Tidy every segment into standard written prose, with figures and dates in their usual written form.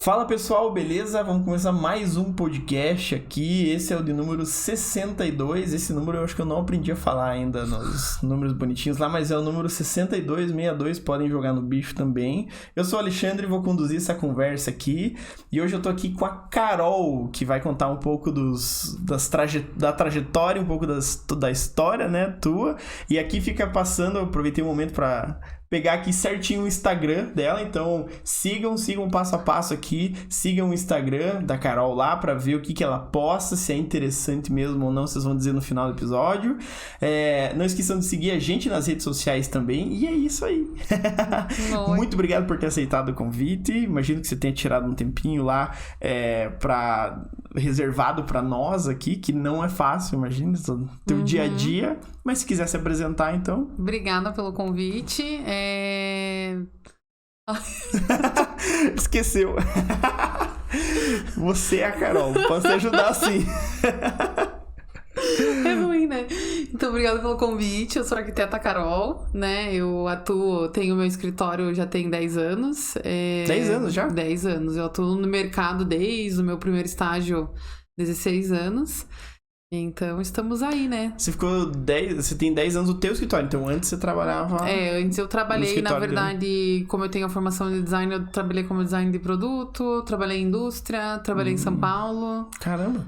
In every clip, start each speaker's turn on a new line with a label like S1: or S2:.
S1: Fala pessoal, beleza? Vamos começar mais um podcast aqui. Esse é o de número 62. Esse número eu acho que eu não aprendi a falar ainda nos números bonitinhos lá, mas é o número 6262. Podem jogar no bicho também. Eu sou o Alexandre e vou conduzir essa conversa aqui. E hoje eu tô aqui com a Carol, que vai contar um pouco da trajetória, um pouco da história, né, tua. E aqui fica passando, eu aproveitei o momento para pegar aqui certinho o Instagram dela, então sigam passo a passo aqui, sigam o Instagram da Carol lá pra ver o que ela posta, se é interessante mesmo ou não, vocês vão dizer no final do episódio. Não esqueçam de seguir a gente nas redes sociais também, e é isso aí. Muito obrigado por ter aceitado o convite, imagino que você tenha tirado um tempinho lá reservado pra nós aqui, que não é fácil, imagina, teu dia a dia, mas se quiser se apresentar, então...
S2: Obrigada pelo convite.
S1: Esqueceu. Você é a Carol, posso te ajudar sim.
S2: É ruim, né? Então, obrigada pelo convite. Eu sou a arquiteta Carol, né? Eu tenho meu escritório já tem 10 anos.
S1: 10 anos já?
S2: 10 anos. Eu atuo no mercado desde o meu primeiro estágio, 16 anos. Então, estamos aí, né?
S1: Você tem 10 anos no teu escritório, então antes você trabalhava...
S2: Antes eu trabalhei, na verdade, como eu tenho a formação de design, eu trabalhei como design de produto, trabalhei em indústria, trabalhei em São Paulo.
S1: Caramba!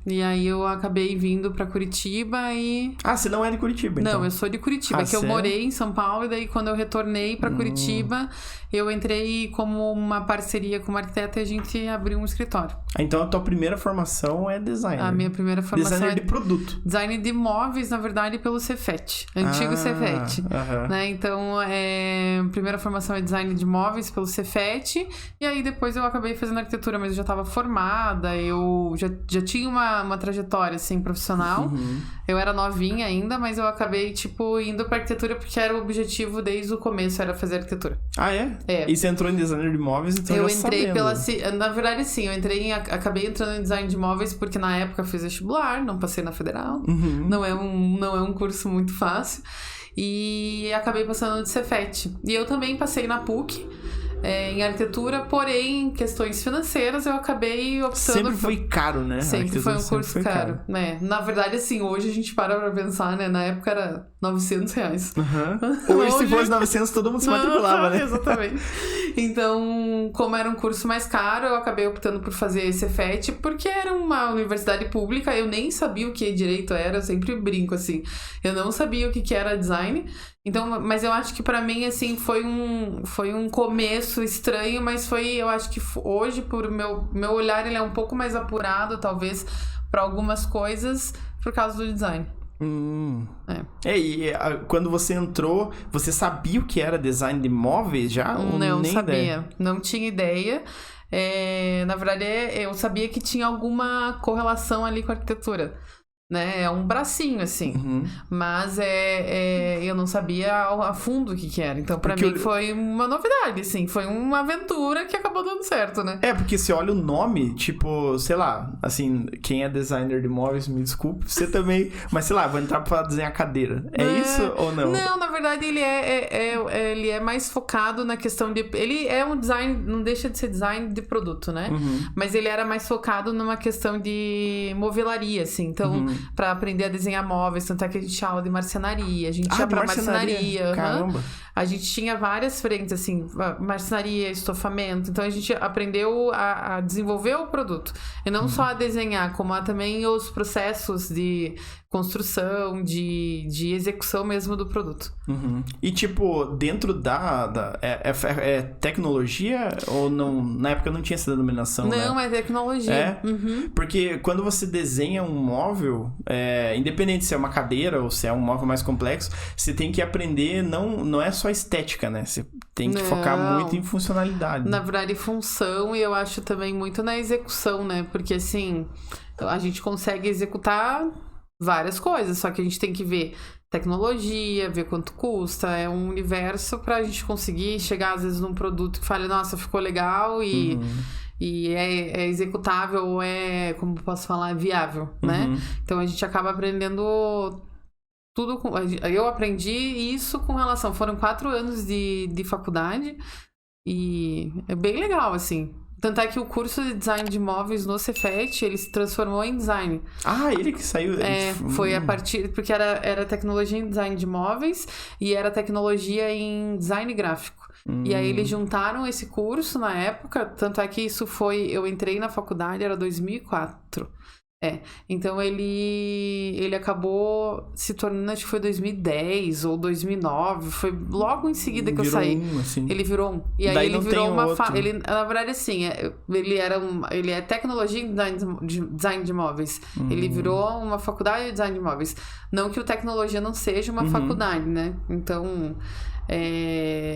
S2: E aí eu acabei vindo pra Curitiba e...
S1: Ah, você não é de Curitiba, então?
S2: Não, eu sou de Curitiba, que eu morei em São Paulo, e daí quando eu retornei pra Curitiba, eu entrei como uma parceria com uma arquiteta e a gente abriu um escritório.
S1: Então a tua primeira formação é designer?
S2: A minha primeira formação
S1: designer de produto.
S2: Design de móveis, na verdade, pelo Cefet. Antigo Cefet. Né? Então, a primeira formação é design de móveis pelo Cefet. E aí, depois eu acabei fazendo arquitetura, mas eu já estava formada. Eu já tinha uma trajetória, assim, profissional. Eu era novinha ainda, mas eu acabei, indo pra arquitetura porque era o objetivo desde o começo, era fazer arquitetura.
S1: Ah, é?
S2: É.
S1: E você entrou em designer de móveis, então
S2: eu
S1: já
S2: entrei
S1: sabendo.
S2: Na verdade, sim. Acabei entrando em design de móveis porque na época eu fiz vestibular, não passei na federal. Não é um curso muito fácil. E acabei passando no Cefet. E eu também passei na PUC, em arquitetura, porém, em questões financeiras, eu acabei optando...
S1: Sempre foi caro, né?
S2: Sempre foi um curso caro. Né? Na verdade, assim, hoje a gente para pra pensar, né? Na época era R$900.
S1: Hoje, se fosse 900, todo mundo se matriculava, né?
S2: Exatamente. Então, como era um curso mais caro, eu acabei optando por fazer esse Cefet, porque era uma universidade pública, eu nem sabia o que direito era, eu sempre brinco, assim. Eu não sabia o que era design. Então, mas eu acho que pra mim, assim, foi um começo estranho, mas eu acho que hoje, por meu olhar, ele é um pouco mais apurado, talvez, pra algumas coisas, por causa do design.
S1: Quando você entrou, você sabia o que era design de móveis já?
S2: Não sabia, não tinha ideia. Na verdade, eu sabia que tinha alguma correlação ali com a arquitetura. Né? É um bracinho, assim. Mas eu não sabia a fundo o que era. Então, pra mim, foi uma novidade, assim. Foi uma aventura que acabou dando certo, né?
S1: Porque você olha o nome, sei lá, assim, quem é designer de móveis, me desculpe, você também... Mas, sei lá, vou entrar pra desenhar cadeira. É isso ou não?
S2: Não, na verdade, ele é mais focado na questão de... Ele é um design, não deixa de ser design de produto, né? Mas ele era mais focado numa questão de movelaria, assim. Então... Pra aprender a desenhar móveis, tanto é que a gente tinha aula de marcenaria, a gente ia pra marcenaria.
S1: Caramba!
S2: A gente tinha várias frentes, assim, marcenaria, estofamento. Então a gente aprendeu a desenvolver o produto. E não só a desenhar, como a também os processos de construção, de execução mesmo do produto.
S1: E dentro é tecnologia ou não? Na época não tinha essa denominação,
S2: não,
S1: né?
S2: É tecnologia.
S1: Porque quando você desenha um móvel, independente se é uma cadeira ou se é um móvel mais complexo, você tem que aprender, não é só estética, né? Você tem que focar muito em funcionalidade.
S2: Na verdade, função, e eu acho também muito na execução, né? Porque, assim, a gente consegue executar várias coisas, só que a gente tem que ver tecnologia, ver quanto custa, é um universo pra gente conseguir chegar, às vezes, num produto que fale, nossa, ficou legal e é executável, ou como posso falar, viável, né? Então, a gente acaba aprendendo tudo. Eu aprendi isso com relação... Foram 4 anos de faculdade e é bem legal, assim. Tanto é que o curso de design de móveis no Cefet, ele se transformou em design.
S1: Ah, ele que saiu...
S2: Foi a partir... Porque era tecnologia em design de móveis e era tecnologia em design gráfico. E aí eles juntaram esse curso na época, tanto é que isso foi... Eu entrei na faculdade, era 2004. Então ele acabou se tornando, acho que foi 2010 ou 2009, foi logo em seguida que eu saí.
S1: Assim.
S2: Ele virou um. E aí
S1: Daí
S2: ele
S1: não
S2: virou
S1: tem
S2: uma...
S1: outro.
S2: Ele, na verdade, assim, ele é tecnologia em design de móveis. Ele virou uma faculdade de design de móveis. Não que o tecnologia não seja uma faculdade, né? Então...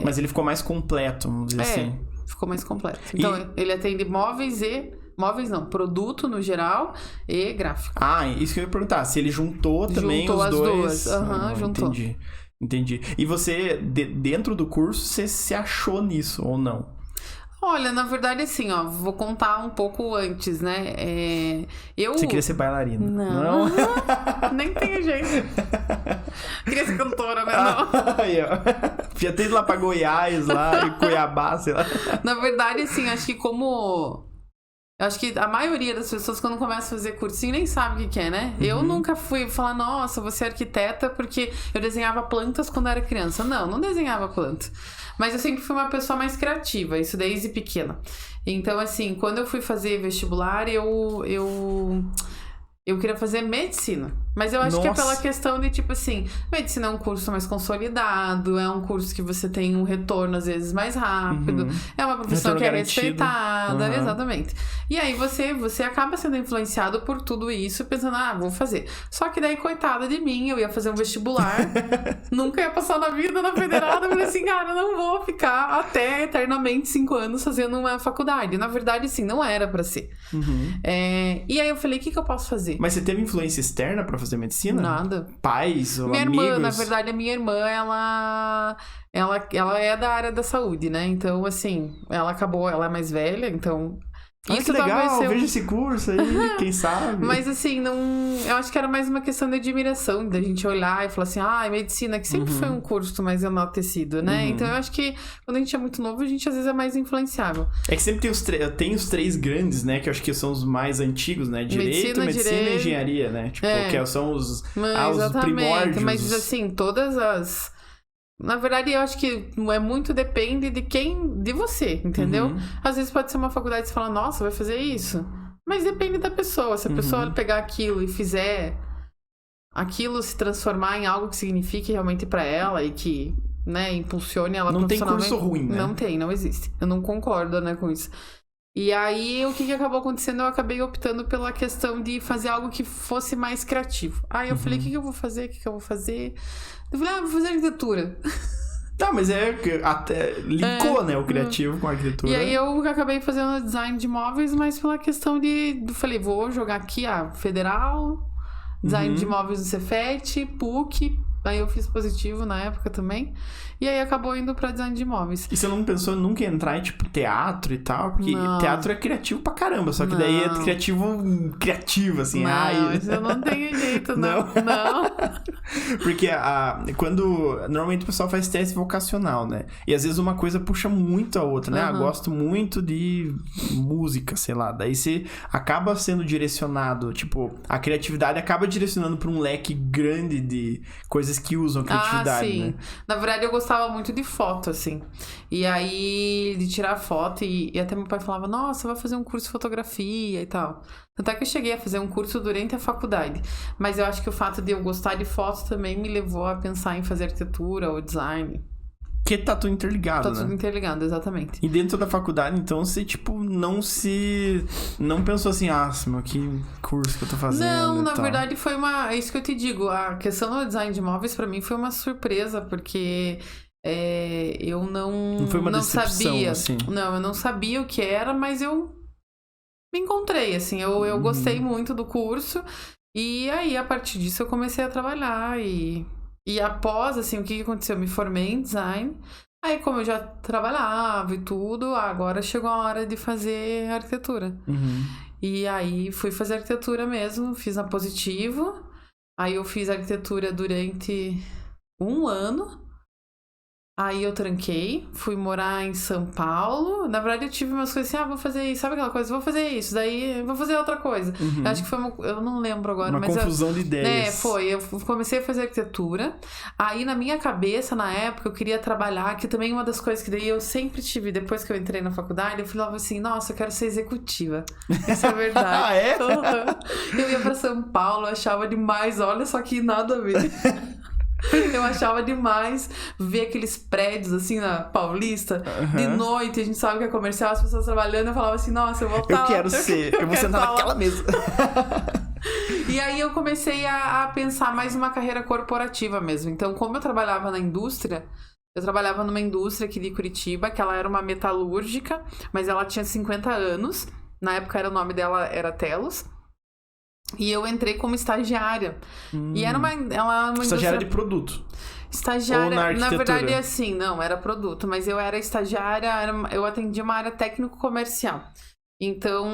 S1: Mas ele ficou mais completo, vamos dizer assim.
S2: Ficou mais completo. Então, ele atende móveis e... Móveis não, produto no geral e gráfico.
S1: Ah, isso que eu ia perguntar. Se ele juntou também os dois.
S2: Juntou.
S1: Entendi. E você, dentro do curso, você se achou nisso ou não?
S2: Olha, na verdade, assim, ó, vou contar um pouco antes, né?
S1: Você queria ser bailarina?
S2: Não? Nem tenho jeito. Queria ser cantora, né? Não.
S1: Aí, ó. Podia ter ido lá pra Goiás, lá, em Cuiabá, sei lá.
S2: Na verdade, assim, acho que eu acho que a maioria das pessoas, quando começa a fazer cursinho, nem sabe o que é, né? Eu nunca fui falar, nossa, vou ser arquiteta porque eu desenhava plantas quando era criança. Não desenhava planta. Mas eu sempre fui uma pessoa mais criativa, isso desde pequena. Então, assim, quando eu fui fazer vestibular, eu queria fazer medicina. Mas eu acho que é pela questão de, tipo assim, medicina é um curso mais consolidado, é um curso que você tem um retorno, às vezes, mais rápido. É uma profissão
S1: retorno
S2: que é
S1: garantido.
S2: respeitada, exatamente. E aí você acaba sendo influenciado por tudo isso, pensando, vou fazer. Só que daí, coitada de mim, eu ia fazer um vestibular, nunca ia passar na vida na federal, eu falei assim, cara, eu não vou ficar até eternamente 5 anos fazendo uma faculdade. Na verdade, sim, não era pra ser. E aí eu falei, o que eu posso fazer?
S1: Mas você teve influência externa pra fazer medicina?
S2: Nada.
S1: Pais ou
S2: minha
S1: amigos?
S2: Irmã, na verdade, a minha irmã, ela é da área da saúde, né? Então, assim, ela é mais velha, então...
S1: Isso que legal, veja esse curso aí, quem sabe.
S2: Mas assim, eu acho que era mais uma questão de admiração, da gente olhar e falar assim, medicina, que sempre foi um curso mais enaltecido, né? Então eu acho que quando a gente é muito novo, a gente às vezes é mais influenciável.
S1: É que sempre tem os 3 grandes, né? Que eu acho que são os mais antigos, né? Direito, medicina e engenharia, né? Tipo, que são os primórdios.
S2: Mas assim, todas as... Na verdade, eu acho que depende de você, entendeu? Às vezes pode ser uma faculdade que você fala, nossa, vai fazer isso. Mas depende da pessoa. Se a pessoa pegar aquilo e fizer aquilo se transformar em algo que signifique realmente pra ela e que, né, impulsione ela profissionalmente.
S1: Não tem curso ruim, né?
S2: Não existe. Eu não concordo, né, com isso. E aí, o que acabou acontecendo? Eu acabei optando pela questão de fazer algo que fosse mais criativo. Aí eu falei, o que eu vou fazer? Eu falei, vou fazer arquitetura.
S1: Tá, mas até linkou, né, o criativo com a arquitetura.
S2: E aí eu acabei fazendo design de móveis, mas pela questão falei, vou jogar aqui Federal, design de móveis no Cefet, PUC. Aí eu fiz positivo na época também. E aí acabou indo pra design de imóveis.
S1: E você não pensou nunca em entrar em, tipo, teatro e tal? Porque teatro é criativo pra caramba. Só que daí é criativo, assim.
S2: Mas eu não tenho jeito, não.
S1: Porque normalmente o pessoal faz teste vocacional, né? E às vezes uma coisa puxa muito a outra, né? Eu gosto muito de música, sei lá. Daí você acaba sendo direcionado, tipo, a criatividade acaba direcionando pra um leque grande de coisas que usam a criatividade,
S2: sim.
S1: né?
S2: Na verdade, eu gostava muito de foto, assim. E aí, de tirar foto, e até meu pai falava, nossa, vai fazer um curso de fotografia e tal. Tanto é que eu cheguei a fazer um curso durante a faculdade. Mas eu acho que o fato de eu gostar de foto também me levou a pensar em fazer arquitetura ou design.
S1: Que tá tudo interligado, né?
S2: Tá tudo interligado, exatamente.
S1: E dentro da faculdade, então, você, tipo, não pensou assim, meu, que curso que eu tô fazendo.
S2: Não, na
S1: tal.
S2: verdade é isso que eu te digo, a questão do design de móveis pra mim foi uma surpresa, porque eu não
S1: foi uma decepção,
S2: sabia.
S1: Assim.
S2: Não, eu não sabia o que era, mas eu me encontrei, assim, eu gostei muito do curso, e aí, a partir disso, eu comecei a trabalhar, e após, assim, o que aconteceu? Eu me formei em design. Aí, como eu já trabalhava e tudo, agora chegou a hora de fazer arquitetura. E aí, fui fazer arquitetura mesmo, fiz na Positivo. Aí, eu fiz arquitetura durante 1 ano. Aí eu tranquei, fui morar em São Paulo. Na verdade, eu tive umas coisas assim, vou fazer isso, sabe aquela coisa? Vou fazer isso, daí vou fazer outra coisa. Eu acho que foi eu não lembro agora.
S1: Uma confusão de ideias.
S2: Foi, eu comecei a fazer arquitetura. Aí na minha cabeça, na época, eu queria trabalhar, que também uma das coisas que daí eu sempre tive, depois que eu entrei na faculdade, eu falava assim, nossa, eu quero ser executiva. Isso é verdade.
S1: É?
S2: Eu ia pra São Paulo, achava demais, olha só que nada a ver. Eu achava demais ver aqueles prédios assim na Paulista, de noite, a gente sabe que é comercial, as pessoas trabalhando, eu falava assim, nossa, eu vou estar lá.
S1: Eu vou sentar naquela mesa.
S2: E aí eu comecei a pensar mais numa carreira corporativa mesmo. Então, como eu trabalhava na indústria, eu trabalhava numa indústria aqui de Curitiba, que ela era uma metalúrgica, mas ela tinha 50 anos. Na época o nome dela era Telos. E eu entrei como estagiária. E era uma
S1: estagiária
S2: indústria...
S1: de produto.
S2: Estagiária, na verdade, assim, não, era produto, mas eu era estagiária, eu atendia uma área técnico-comercial. Então,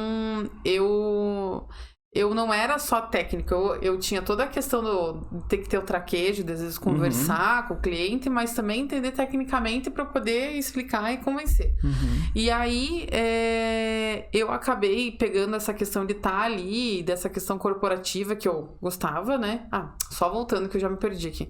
S2: eu não era só técnica, eu tinha toda a questão do ter que ter o traquejo, de às vezes conversar com o cliente, mas também entender tecnicamente para poder explicar e convencer. E aí, eu acabei pegando essa questão de estar ali, dessa questão corporativa que eu gostava, né? Só voltando que eu já me perdi aqui.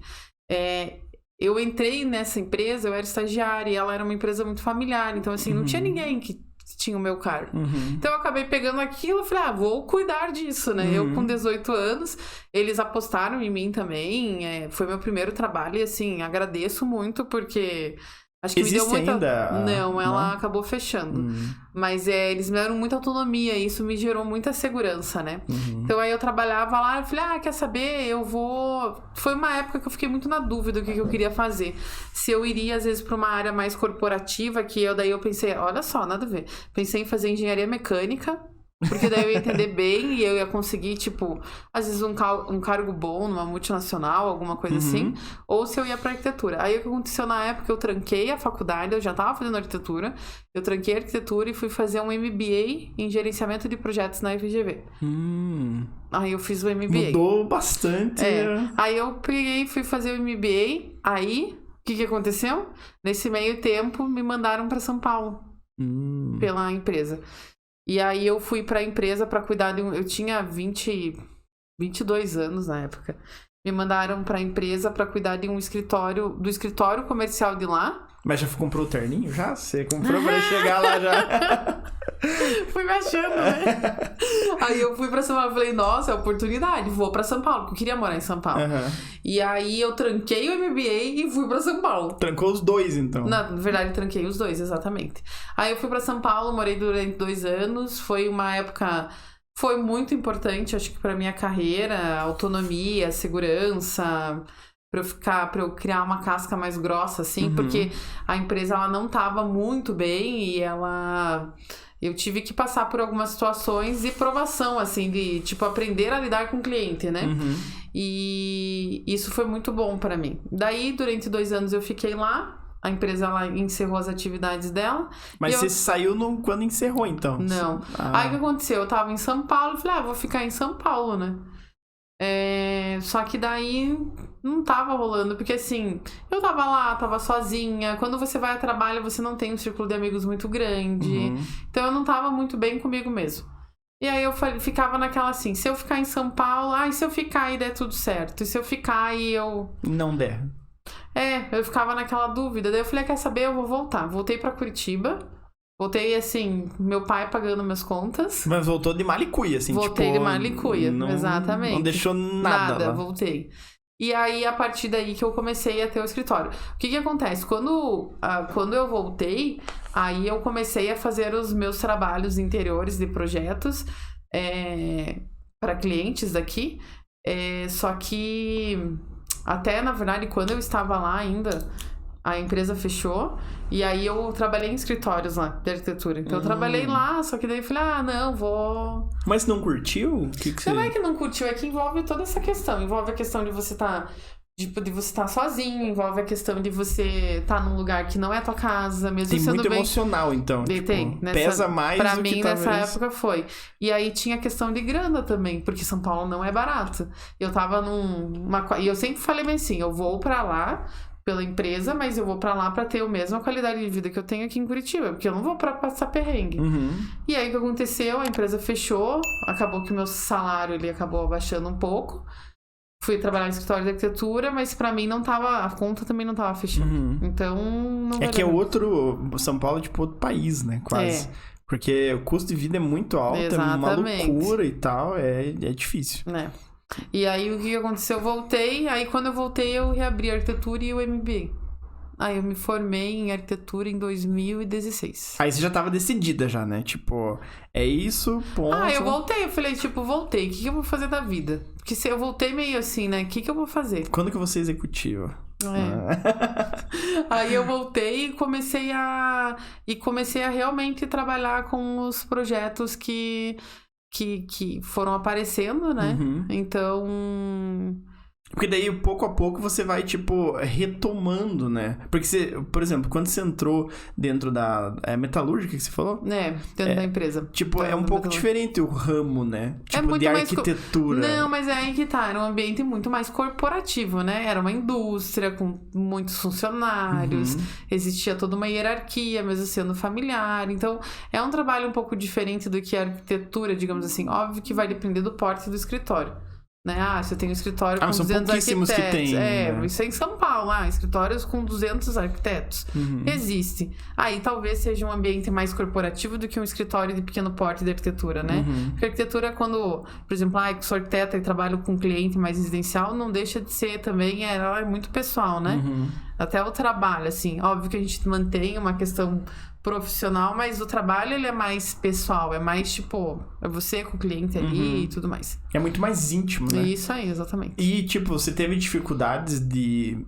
S2: Eu entrei nessa empresa, eu era estagiária, e ela era uma empresa muito familiar, então assim, não tinha ninguém que tinha o meu cargo. Então eu acabei pegando aquilo e falei, vou cuidar disso, né? Eu com 18 anos, eles apostaram em mim também, foi meu primeiro trabalho e assim, agradeço muito porque acho que
S1: existe
S2: me deu muita...
S1: ainda?
S2: Não, ela acabou fechando. Mas eles me deram muita autonomia e isso me gerou muita segurança, né? Então aí eu trabalhava lá e falei, quer saber? Eu vou... Foi uma época que eu fiquei muito na dúvida do que eu queria fazer. Se eu iria, às vezes, para uma área mais corporativa, daí eu pensei, olha só, nada a ver. Pensei em fazer engenharia mecânica, porque daí eu ia entender bem e eu ia conseguir, tipo, às vezes um cargo bom numa multinacional, alguma coisa assim. Ou se eu ia pra arquitetura. Aí o que aconteceu na época, eu tranquei a faculdade, eu já tava fazendo arquitetura. Eu tranquei a arquitetura e fui fazer um MBA em gerenciamento de projetos na FGV. Aí eu fiz o MBA.
S1: Mudou bastante.
S2: Aí eu peguei e fui fazer o MBA. Aí, o que aconteceu? Nesse meio tempo, me mandaram pra São Paulo. Pela empresa. E aí eu fui pra empresa pra cuidar de eu tinha 22 anos na época. Me mandaram pra empresa pra cuidar de do escritório comercial de lá.
S1: Mas já comprou o terninho já? Você comprou pra chegar lá já?
S2: Fui me achando, né? Aí eu fui pra São Paulo e falei, nossa, é oportunidade, vou pra São Paulo, porque eu queria morar em São Paulo. E aí eu tranquei o MBA e fui pra São Paulo.
S1: Trancou os dois, então?
S2: Na verdade, tranquei os dois, exatamente. Aí eu fui pra São Paulo, morei durante 2 anos, foi uma época... Foi muito importante, acho que pra minha carreira, autonomia, segurança... Pra eu criar uma casca mais grossa, assim, porque a empresa, ela não tava muito bem e eu tive que passar por algumas situações de provação, assim, de, tipo, aprender a lidar com o cliente, né? E isso foi muito bom pra mim. Daí, durante 2 anos, eu fiquei lá, a empresa, ela encerrou as atividades dela.
S1: Mas você saiu quando encerrou, então?
S2: Não. Aí, o que aconteceu? Eu tava em São Paulo, falei, vou ficar em São Paulo, né? Só que daí não tava rolando, porque assim, eu tava lá, tava sozinha. Quando você vai a trabalho, você não tem um círculo de amigos muito grande. Então eu não tava muito bem comigo mesmo. E aí eu ficava naquela assim, se eu ficar em São Paulo, e se eu ficar e der tudo certo? E se eu ficar e eu...
S1: Não der.
S2: Eu ficava naquela dúvida. Daí eu falei, quer saber? Eu vou voltar. Voltei pra Curitiba. Voltei, assim, meu pai pagando minhas contas.
S1: Mas voltou de malicuia, assim,
S2: voltei de malicuia, exatamente.
S1: Não deixou nada lá.
S2: Voltei. E aí, a partir daí que eu comecei a ter o escritório. O que acontece? Quando eu voltei, aí eu comecei a fazer os meus trabalhos interiores de projetos para clientes daqui. Só que, até, na verdade, quando eu estava lá ainda... A empresa fechou e aí eu trabalhei em escritórios lá de arquitetura. Então eu trabalhei lá, só que daí eu falei, não, vou...
S1: Mas não curtiu?
S2: Não é que não curtiu, é que envolve toda essa questão. Envolve a questão de você de você estar sozinho, envolve a questão de você estar num lugar que não é a tua casa, mesmo
S1: tem
S2: sendo
S1: muito
S2: bem...
S1: emocional, então.
S2: Tem.
S1: Pesa mais
S2: pra
S1: do
S2: mim,
S1: que
S2: nessa
S1: talvez...
S2: época foi. E aí tinha a questão de grana também, porque São Paulo não é barato. Eu tava e eu sempre falei bem assim, eu vou pra lá pela empresa, mas eu vou pra lá pra ter a mesma qualidade de vida que eu tenho aqui em Curitiba, porque eu não vou pra passar perrengue. E aí o que aconteceu? A empresa fechou, acabou que o meu salário ele acabou abaixando um pouco. Fui trabalhar no escritório de arquitetura, mas pra mim não tava, a conta também não tava fechando. Então, não
S1: É que é outro, São Paulo é tipo outro país, né, quase. Porque o custo de vida é muito alto,
S2: Exatamente.
S1: É uma loucura e tal, é difícil.
S2: E aí o que aconteceu? Eu voltei, aí quando eu voltei eu reabri a arquitetura e o MBA. Aí eu me formei em arquitetura em 2016.
S1: Aí você já tava decidida já, né? Tipo, é isso, ponto.
S2: Eu voltei, eu falei, voltei, o que eu vou fazer da vida? Porque se eu voltei meio assim, né? O que eu vou fazer?
S1: Quando que eu vou ser executiva?
S2: Aí eu voltei e comecei a realmente trabalhar com os projetos que foram aparecendo, né? Então...
S1: Porque daí, pouco a pouco, você vai, tipo, retomando, né? Porque você, por exemplo, quando você entrou dentro da metalúrgica que você falou?
S2: Dentro da empresa.
S1: Tipo, é um pouco diferente o ramo, né? Tipo,
S2: muito
S1: de
S2: mais
S1: arquitetura.
S2: Não, mas é aí que tá. Era um ambiente muito mais corporativo, né? Era uma indústria com muitos funcionários. Existia toda uma hierarquia, mesmo sendo familiar. Então, é um trabalho um pouco diferente do que a arquitetura, digamos assim. Óbvio que vai depender do porte do escritório. Né? Se eu tenho um escritório com 200 arquitetos.
S1: Que tem, né?
S2: Isso é em São Paulo. Escritórios com 200 arquitetos. Existe. Aí talvez seja um ambiente mais corporativo do que um escritório de pequeno porte de arquitetura, né? Porque a arquitetura, quando, por exemplo, eu sou arquiteta e trabalho com um cliente mais residencial, não deixa de ser também, ela é muito pessoal, né? Até o trabalho, assim. Óbvio que a gente mantém uma questão profissional, mas o trabalho ele é mais pessoal, é mais tipo, é você com o cliente ali e tudo mais.
S1: É muito mais íntimo, né?
S2: Isso aí, exatamente.
S1: E, tipo, você teve dificuldades de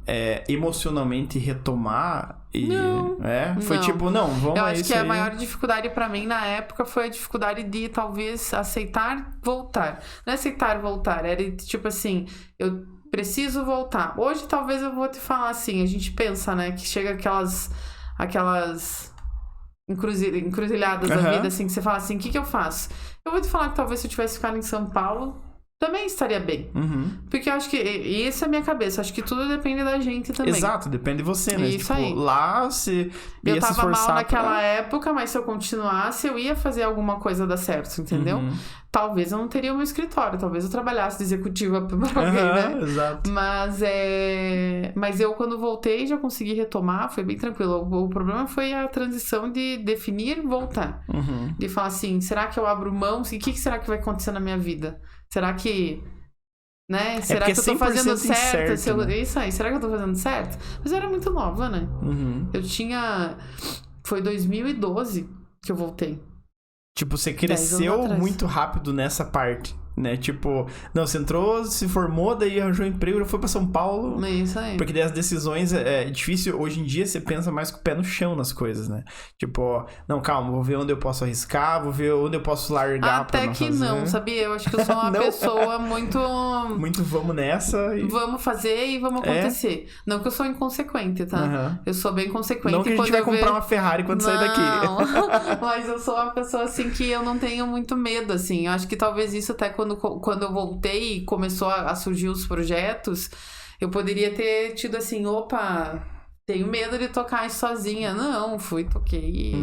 S1: emocionalmente retomar?
S2: Não.
S1: Foi tipo, vamos
S2: Eu acho que
S1: aí.
S2: a maior dificuldade pra mim na época foi a dificuldade de talvez aceitar voltar. Não é aceitar voltar, era tipo assim, eu preciso voltar. Hoje talvez eu vou te falar assim, a gente pensa, né, que chega aquelas encruzilhadas da vida, assim, que você fala assim, o que eu faço? Eu vou te falar que talvez se eu tivesse ficado em São Paulo, também estaria bem. Porque eu acho que, e essa é a minha cabeça, acho que tudo depende da gente também.
S1: Exato, depende de você, né?
S2: Isso
S1: tipo,
S2: aí.
S1: Lá você ia
S2: eu tava
S1: se esforçar
S2: mal naquela época, mas se eu continuasse, eu ia fazer alguma coisa dar certo, entendeu? Talvez eu não teria o meu escritório, talvez eu trabalhasse de executiva pra alguém, né?
S1: Exato.
S2: Mas eu, quando voltei, já consegui retomar, foi bem tranquilo. O problema foi a transição de definir e voltar. De falar assim, será que eu abro mão? O que será que vai acontecer na minha vida? Será que... né? Será que eu tô fazendo certo?
S1: Né?
S2: Isso aí, será que eu tô fazendo certo? Mas eu era muito nova, né? Eu tinha... Foi 2012 que eu voltei.
S1: Tipo, você cresceu muito rápido nessa parte, né? Tipo, você entrou, se formou, daí arranjou um emprego, já foi pra São Paulo.
S2: É isso aí.
S1: Porque daí as decisões é difícil. Hoje em dia, você pensa mais com o pé no chão nas coisas, né? Tipo, não, calma, vou ver onde eu posso arriscar, vou ver onde eu posso largar
S2: até
S1: pra não
S2: que
S1: fazer.
S2: não, sabia? Eu acho que eu sou uma pessoa muito...
S1: Muito vamos nessa e...
S2: Vamos fazer e vamos acontecer. Não que eu sou inconsequente, tá? Eu sou bem consequente.
S1: Não que a gente vai comprar uma Ferrari quando sair daqui.
S2: Mas eu sou uma pessoa, assim, que eu não tenho muito medo, assim. Eu acho que talvez isso até quando eu voltei e começou a surgir os projetos, eu poderia ter tido assim, tenho medo de tocar isso sozinha. Não, toquei.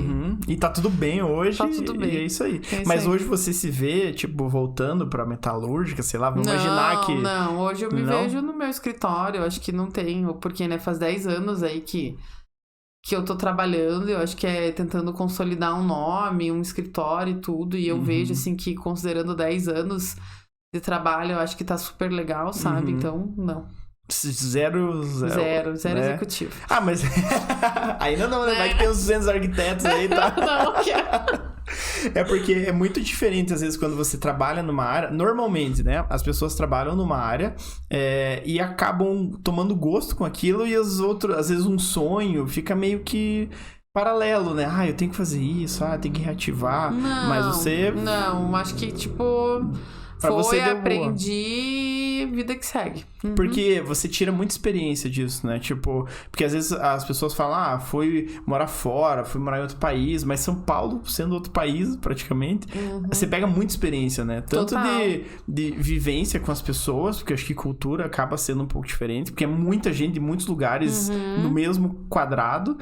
S1: E tá tudo bem hoje.
S2: Tá tudo bem.
S1: E é isso aí. Mas hoje você se vê, tipo, voltando pra metalúrgica, sei lá, vamos imaginar que...
S2: Não, hoje eu me vejo no meu escritório, eu acho que não tenho, porque, né, faz 10 anos aí que eu tô trabalhando, eu acho que é tentando consolidar um nome, um escritório e tudo, e eu vejo, assim, que considerando 10 anos de trabalho, eu acho que tá super legal, sabe? Então, não.
S1: Zero
S2: Executivo.
S1: Mas ainda não, né? Vai que tem uns 200 arquitetos aí, tá?
S2: Não,
S1: É porque é muito diferente, às vezes, quando você trabalha numa área. Normalmente, né? As pessoas trabalham numa área e acabam tomando gosto com aquilo e as outras, às vezes, um sonho fica meio que paralelo, né? Eu tenho que fazer isso, tem que reativar. Mas você...
S2: Não, acho que, tipo... aprendi vida que segue.
S1: Porque você tira muita experiência disso, né? Tipo, porque às vezes as pessoas falam, foi morar fora, foi morar em outro país, mas São Paulo, sendo outro país, praticamente, você pega muita experiência, né? Tanto de vivência com as pessoas, porque eu acho que cultura acaba sendo um pouco diferente, porque é muita gente de muitos lugares no mesmo quadrado.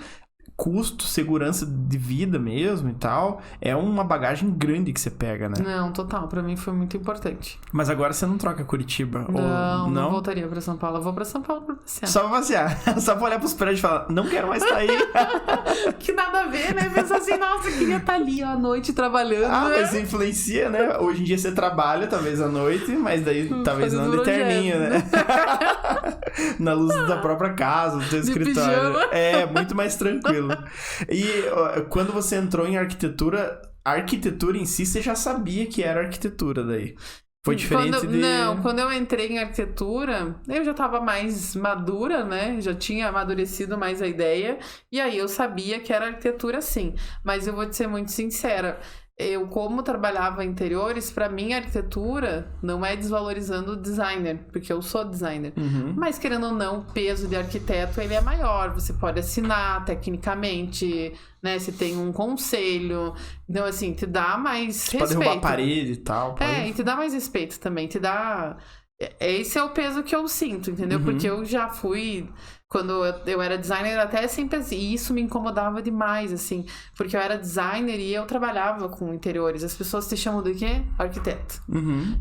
S1: Custo, segurança de vida mesmo e tal, é uma bagagem grande que você pega, né?
S2: Não, total, pra mim foi muito importante.
S1: Mas agora você não troca Curitiba?
S2: Não voltaria pra São Paulo, eu vou pra São Paulo pra passear.
S1: Só pra passear, só pra olhar pros prédios e falar, não quero mais sair.
S2: Que nada a ver, né? Pensar assim, nossa, eu queria estar ali à noite trabalhando.
S1: Mas influencia, né? Hoje em dia você trabalha, talvez à noite, mas daí talvez não de terninho, né? Na luz da própria casa, do seu escritório.
S2: Pijama.
S1: É, muito mais tranquilo. E quando você entrou em arquitetura, a arquitetura em si, você já sabia que era arquitetura daí? Foi diferente
S2: Não, quando eu entrei em arquitetura, eu já estava mais madura, né? Já tinha amadurecido mais a ideia. E aí eu sabia que era arquitetura, sim. Mas eu vou te ser muito sincera. Eu, como trabalhava em interiores, pra mim a arquitetura não é desvalorizando o designer, porque eu sou designer. Mas, querendo ou não, o peso de arquiteto ele é maior. Você pode assinar tecnicamente, né? Você tem um conselho. Então, assim, te dá mais respeito.
S1: Pode derrubar a parede e tal.
S2: E te dá mais respeito também. Te dá... Esse é o peso que eu sinto, entendeu? Porque eu já fui... Quando eu era designer, até sempre assim, e isso me incomodava demais, assim, porque eu era designer e eu trabalhava com interiores. As pessoas te chamam de quê? Arquiteto.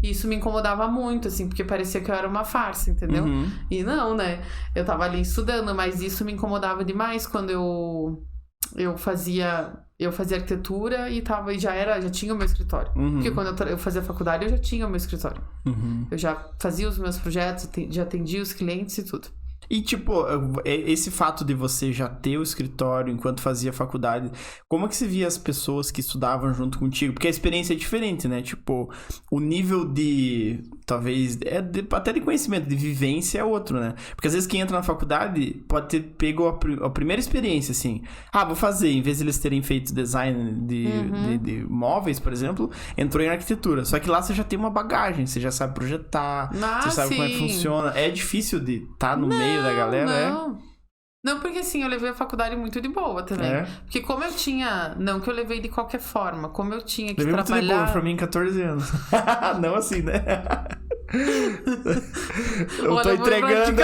S2: E isso me incomodava muito, assim, porque parecia que eu era uma farsa, entendeu? E não, né? Eu tava ali estudando, mas isso me incomodava demais quando eu fazia arquitetura e já tinha o meu escritório. Porque quando eu fazia faculdade, eu já tinha o meu escritório. Eu já fazia os meus projetos, já atendia os clientes e tudo.
S1: E, tipo, esse fato de você já ter o escritório enquanto fazia faculdade, como é que você via as pessoas que estudavam junto contigo? Porque a experiência é diferente, né? Tipo, o nível de, talvez, até de conhecimento, de vivência é outro, né? Porque às vezes quem entra na faculdade pode ter pego a primeira experiência, assim. Vou fazer, em vez de eles terem feito design de móveis, por exemplo, entrou em arquitetura. Só que lá você já tem uma bagagem, você já sabe projetar, você sabe como é que funciona. É difícil de estar no meio da galera,
S2: Não, porque assim, eu levei a faculdade muito de boa também. Porque como eu tinha... Não que eu levei de qualquer forma. Como eu tinha que trabalhar...
S1: Muito de boa pra mim, 14 anos. Não assim, né? Eu tô entregando...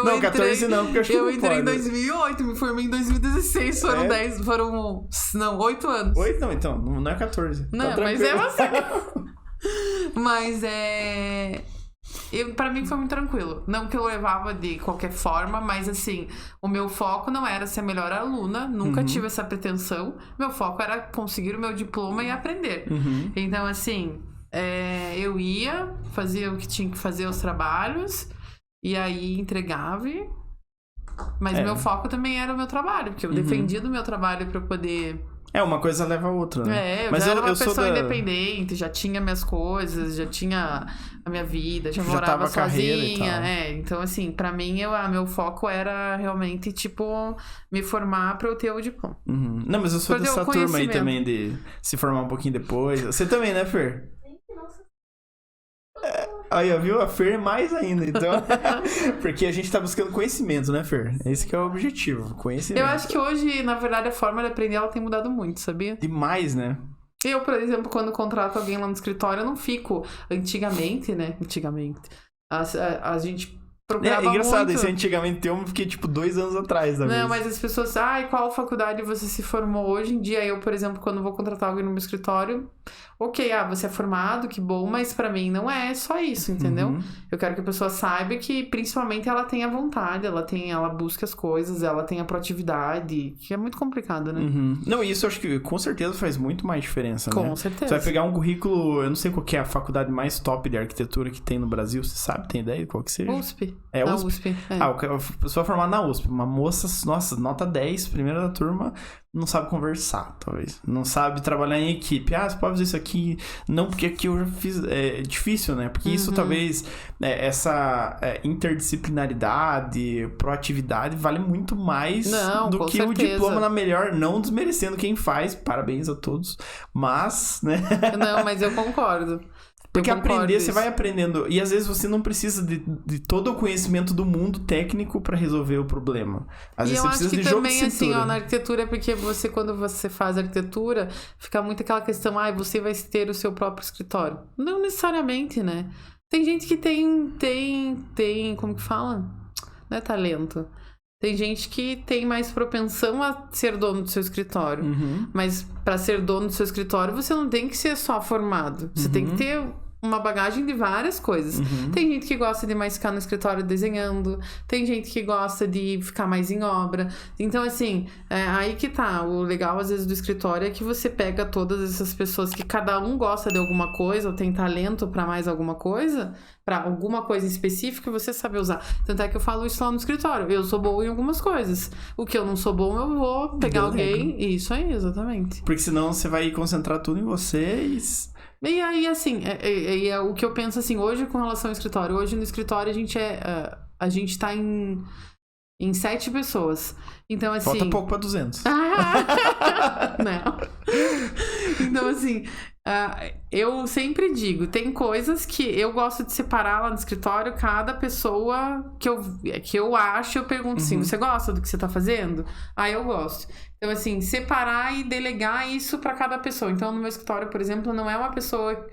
S1: Não, 14 não, porque eu acho que
S2: eu entrei em 2008, me formei em 2016, foram 8 anos.
S1: 8? Não, então, não é 14.
S2: Não,
S1: tá
S2: mas é você. Mas pra mim foi muito tranquilo. Não que eu levava de qualquer forma, mas assim, o meu foco não era ser a melhor aluna, nunca tive essa pretensão. Meu foco era conseguir o meu diploma e aprender. Então, assim, eu ia, fazia o que tinha que fazer, os trabalhos, e aí entregava. Mas meu foco também era o meu trabalho, porque eu dependia do meu trabalho pra eu poder...
S1: uma coisa leva a outra, né?
S2: Eu já era uma pessoa independente, já tinha minhas coisas, já tinha a minha vida, já morava sozinha. Então, assim, pra mim, meu foco era realmente, tipo, me formar pra eu ter o diploma.
S1: Não, mas eu sou dessa turma aí também de se formar um pouquinho depois. Você também, né, Fer? Aí, viu? A Fer mais ainda, então... Porque a gente tá buscando conhecimento, né, Fer? Esse que é o objetivo, conhecimento.
S2: Eu acho que hoje, na verdade, a forma de aprender, ela tem mudado muito, sabia?
S1: Demais, né?
S2: Eu, por exemplo, quando contrato alguém lá no escritório, eu não fico... Antigamente, né? A gente procurava muito...
S1: É engraçado, esse antigamente eu fiquei, tipo, 2 anos atrás da vez.
S2: Não, mas as pessoas... qual faculdade você se formou hoje em dia? Eu, por exemplo, quando vou contratar alguém no meu escritório... Ok, você é formado, que bom, mas pra mim não é só isso, entendeu? Eu quero que a pessoa saiba que, principalmente, ela tenha vontade, ela busca as coisas, ela tenha proatividade, que é muito complicado, né?
S1: Não, isso eu acho que com certeza faz muito mais diferença, né?
S2: Com certeza.
S1: Você vai pegar um currículo, eu não sei qual que é a faculdade mais top de arquitetura que tem no Brasil, você sabe? Tem ideia de qual que seja?
S2: USP.
S1: É
S2: na
S1: USP?
S2: A
S1: pessoa formada na USP, uma moça, nossa, nota 10, primeira da turma, não sabe conversar, talvez. Não sabe trabalhar em equipe. Você pode fazer isso aqui. Não, porque aqui eu já fiz... É difícil, né? Porque isso talvez... essa interdisciplinaridade, proatividade, vale muito mais do que o diploma na melhor. Não desmerecendo quem faz. Parabéns a todos. Mas, né?
S2: Não, mas eu concordo.
S1: Porque aprender, você vai aprendendo. E às vezes você não precisa de todo o conhecimento do mundo técnico pra resolver o problema. Às vezes você precisa de jogo de cintura.
S2: E eu acho que também, assim, ó, na arquitetura, porque você, quando você faz arquitetura, fica muito aquela questão, você vai ter o seu próprio escritório. Não necessariamente, né? Tem gente que tem, como que fala? Não é talento. Tem gente que tem mais propensão a ser dono do seu escritório. Mas para ser dono do seu escritório, você não tem que ser só formado. Você tem que ter uma bagagem de várias coisas. Tem gente que gosta de mais ficar no escritório desenhando. Tem gente que gosta de ficar mais em obra. Então, assim, aí que tá. O legal, às vezes, do escritório é que você pega todas essas pessoas que cada um gosta de alguma coisa ou tem talento para mais alguma coisa, para alguma coisa específica, você sabe usar. Tanto é que eu falo isso lá no escritório. Eu sou boa em algumas coisas. O que eu não sou bom, eu vou pegar alguém. Isso aí, exatamente.
S1: Porque senão você vai concentrar tudo em você
S2: E aí, assim, é o que eu penso, assim, hoje com relação ao escritório. Hoje no escritório a gente tá em 7 pessoas. Então, assim...
S1: Falta pouco pra 200.
S2: Não. Então, assim, eu sempre digo, tem coisas que eu gosto de separar lá no escritório, cada pessoa que eu acho, eu pergunto assim, você gosta do que você tá fazendo? Eu gosto. Então, assim, separar e delegar isso para cada pessoa. Então, no meu escritório, por exemplo, não é uma pessoa...